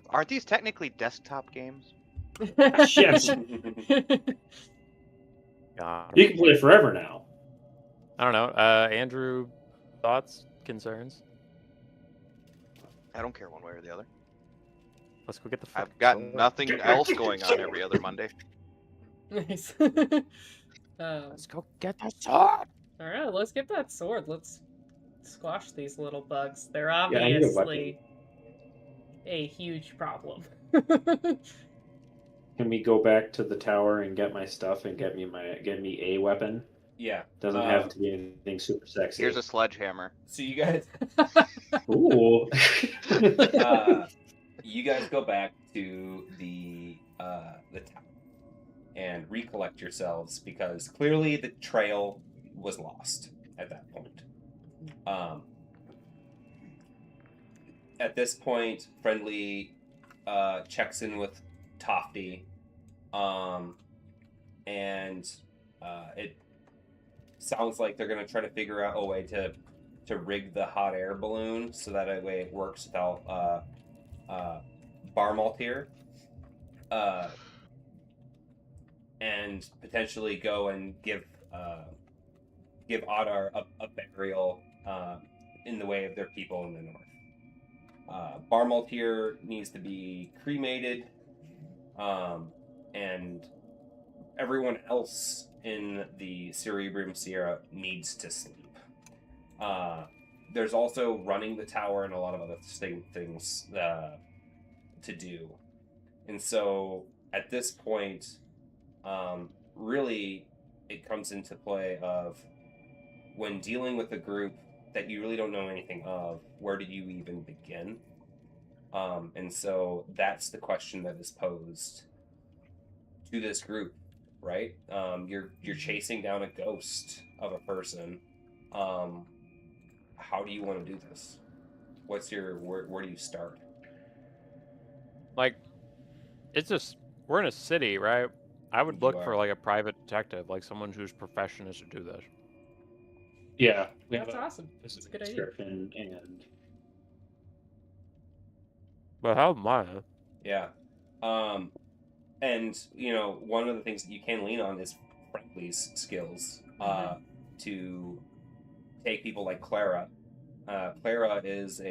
Aren't these technically desktop games? Shit. God. You can play it forever now. I don't know. Andrew, thoughts, concerns? I don't care one way or the other. Let's go get the. I've got sword. nothing else going on every other Monday. Nice. Let's go get the sword. All right, let's get that sword. Let's squash these little bugs. They're I need a obviously a huge problem. Can we go back to the tower and get my stuff and get me a weapon? Yeah. Doesn't have to be anything super sexy. Here's a sledgehammer. So you guys, Ooh. you guys go back to the town and recollect yourselves because clearly the trail was lost at that point. At this point, Friendly checks in with Tofty, and it sounds like they're going to try to figure out a way to rig the hot air balloon so that way it works without Barmaltier, and potentially go and give Adar a burial in the way of their people in the north. Barmaltier needs to be cremated, and everyone else in the Cerebrum Sierra needs to sleep. There's also running the tower and a lot of other things to do. And so at this point, really it comes into play of when dealing with a group that you really don't know anything of, where do you even begin? And so that's the question that is posed to this group, right? You're chasing down a ghost of a person. How do you want to do this? What's your where do you start? Like, it's just we're in a city, right? I would look for like a private detective, like someone whose profession is to do this. Yeah, That's awesome. That's a good idea. description and But how am I? Yeah. And you know, one of the things that you can lean on is Friendly's skills to take people like Clara. Clara is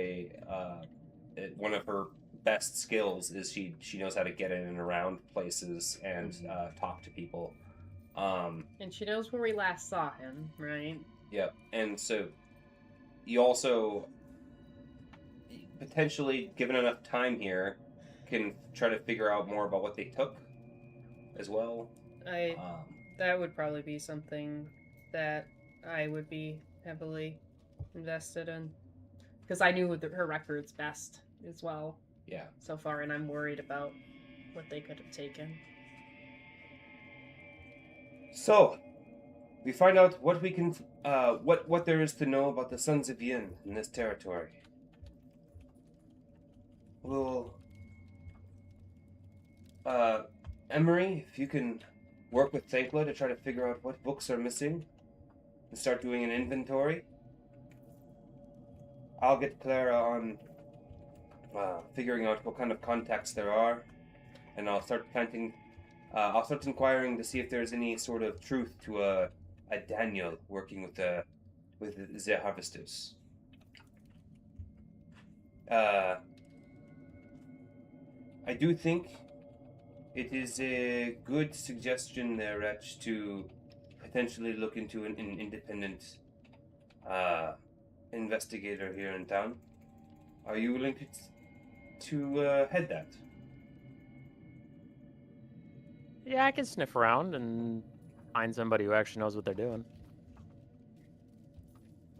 one of her best skills is she knows how to get in and around places and talk to people. And she knows where we last saw him, right? Yep. And so you also potentially, given enough time here, can try to figure out more about what they took as well. That would probably be something that I would be heavily invested in, because I knew her records best as well. Yeah. So far, and I'm worried about what they could have taken. So, we find out what we can, what there is to know about the Sons of Yin in this territory. Well, Emery, if you can work with Thankla to try to figure out what books are missing and start doing an inventory. I'll get Clara on figuring out what kind of contacts there are, and I'll start inquiring to see if there's any sort of truth to a Daniel working with the harvesters. I do think it is a good suggestion there, Wretch, to potentially look into an independent investigator here in town. Are you willing to head that? Yeah, I can sniff around and find somebody who actually knows what they're doing.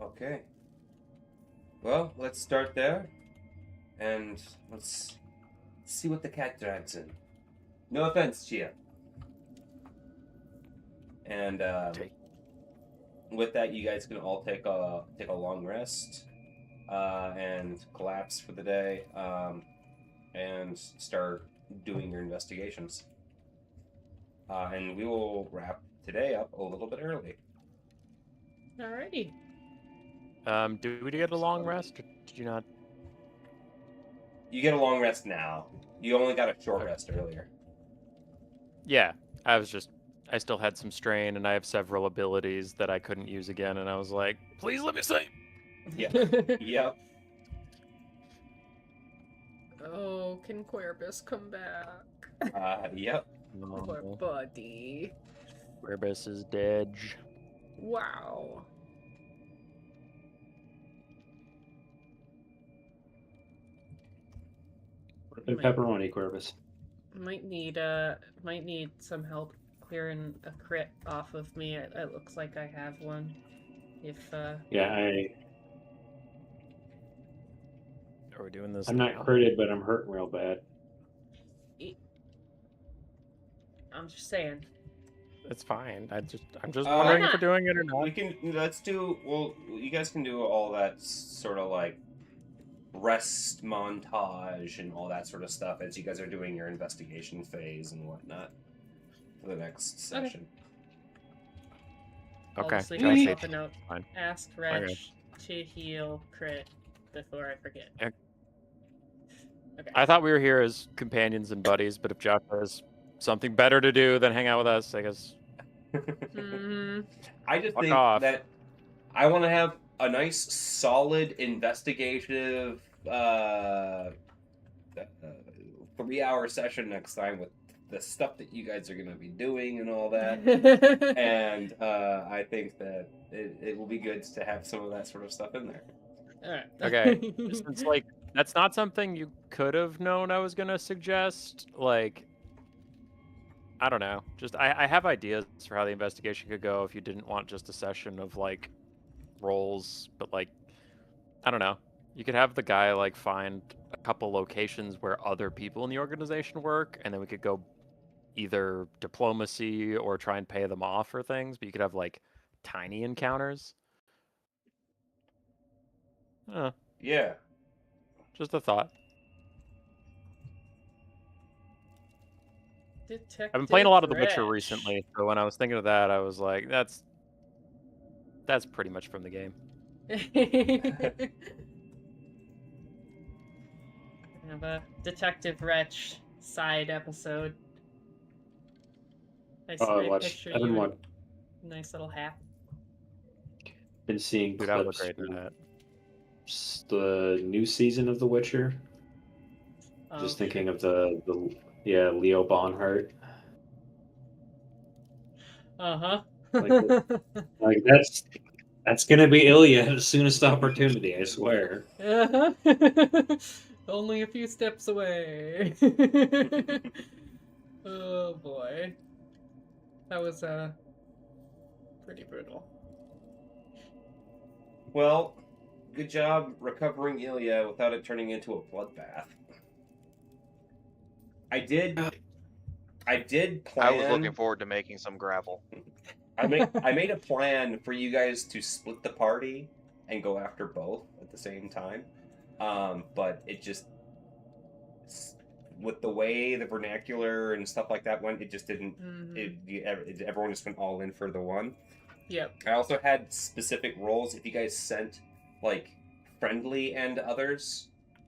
Okay. Well, let's start there, and let's see what the cat drags in. No offense, Chia. And with that, you guys can all take a long rest and collapse for the day, and start doing your investigations. And we will wrap today up a little bit early. Alrighty. Did we get a long rest, or did you not? You get a long rest now. You only got a short rest earlier. Yeah, I still had some strain, and I have several abilities that I couldn't use again, and I was like, please let me sleep. Yeah. Yep. Oh, can Querbus come back? Yep. Poor buddy. Querbus is dead. Wow. And pepperoni, Querbus. Might need some help clearing a crit off of me. It looks like I have one. If Yeah, Are we doing this? I'm not now? critted, but I'm hurting real bad. I'm just saying. It's fine. I'm just wondering if we're doing it or not. We can. Let's do. Well, you guys can do all that sort of like rest montage and all that sort of stuff as you guys are doing your investigation phase and whatnot for the next session. I'll Okay. just leave Can I myself say- a note. Fine. Ask Wretch to heal crit before I forget. Yeah. Okay. I thought we were here as companions and buddies, but if Josh has something better to do than hang out with us, I guess. I just Fuck think off. that I want to have a nice, solid, investigative 3-hour session next time with the stuff that you guys are going to be doing and all that. And I think that it will be good to have some of that sort of stuff in there. Alright. Okay. Since like that's not something you could have known I was gonna suggest. Like, I don't know. Just I have ideas for how the investigation could go if you didn't want just a session of like rolls, but like I don't know. You could have the guy like find a couple locations where other people in the organization work, and then we could go either diplomacy or try and pay them off for things. But you could have like tiny encounters. Yeah. Just a thought. Detective I've been playing a lot of The Witcher Wretch. recently, so when I was thinking of that, I was like, that's pretty much from the game. Have a Detective Wretch side episode. I picture I've been you in watching. a nice little hat. Been seeing Dude, I would look clips great in from that. the new season of The Witcher. Just thinking of the Leo Bonhart. Uh-huh. Like that's gonna be Ilya at the soonest opportunity, I swear. Uh-huh. Only a few steps away. Oh boy. That was pretty brutal. Well, good job recovering Ilya without it turning into a bloodbath. I did plan. I was looking forward to making some gravel. I made a plan for you guys to split the party and go after both at the same time. But it just, with the way the vernacular and stuff like that went, it just didn't. Everyone just went all in for the one. Yep. I also had specific roles. If you guys sent like friendly and others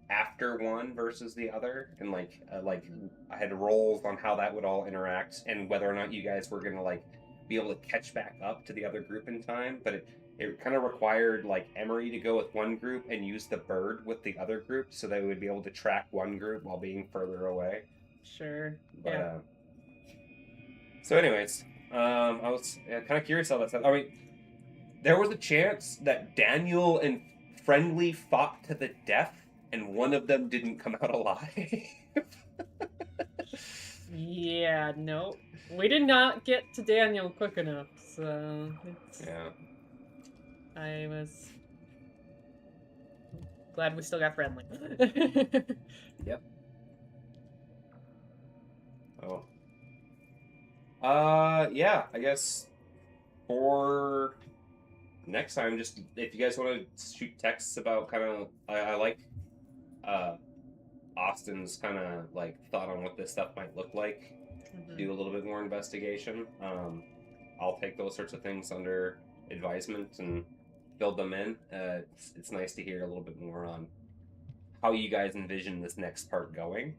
after one versus the other, and like I had roles on how that would all interact and whether or not you guys were gonna like be able to catch back up to the other group in time. But it kind of required like Emery to go with one group and use the bird with the other group so they would be able to track one group while being further away. Sure. But, Yeah. so anyways, I was kind of curious how that's. I mean, there was a chance that Daniel and Friendly fought to the death, and one of them didn't come out alive. Yeah, no. We did not get to Daniel quick enough, so Yeah. I was glad we still got Friendly. Yep. Oh. Yeah, I guess for next time, just if you guys want to shoot texts about kind of, I like Austin's kind of like thought on what this stuff might look like. Do a little bit more investigation. I'll take those sorts of things under advisement and build them in. It's nice to hear a little bit more on how you guys envision this next part going.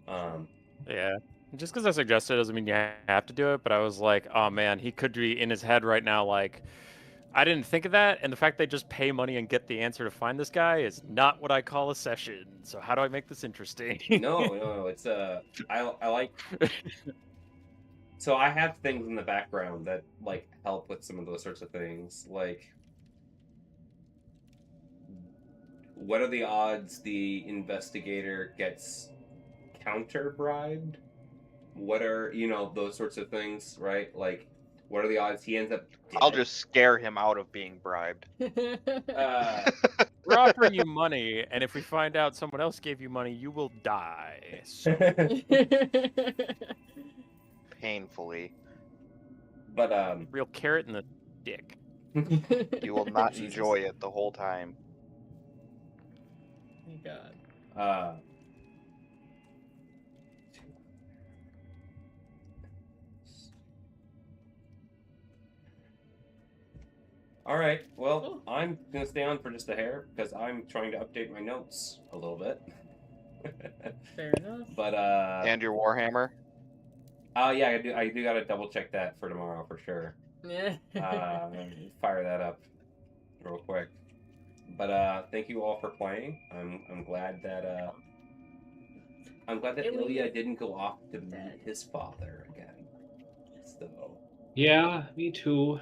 Yeah. Just because I suggested it doesn't mean you have to do it, but I was like, oh man, he could be in his head right now like, I didn't think of that, and the fact they just pay money and get the answer to find this guy is not what I call a session. So how do I make this interesting? No, it's I like. So I have things in the background that like help with some of those sorts of things. Like, what are the odds the investigator gets counter bribed? What are those sorts of things, right? Like, what are the odds he ends up dead? I'll just scare him out of being bribed. We're offering you money, and if we find out someone else gave you money, you will die. So. Painfully. But real carrot in the dick. You will not Jesus. enjoy it the whole time. Oh God. All right. Well, I'm gonna stay on for just a hair because I'm trying to update my notes a little bit. Fair enough. But And your Warhammer? yeah, I do gotta double check that for tomorrow for sure. Fire that up real quick. But thank you all for playing. I'm glad that Ilya didn't go off to meet his father again. So Yeah, me too.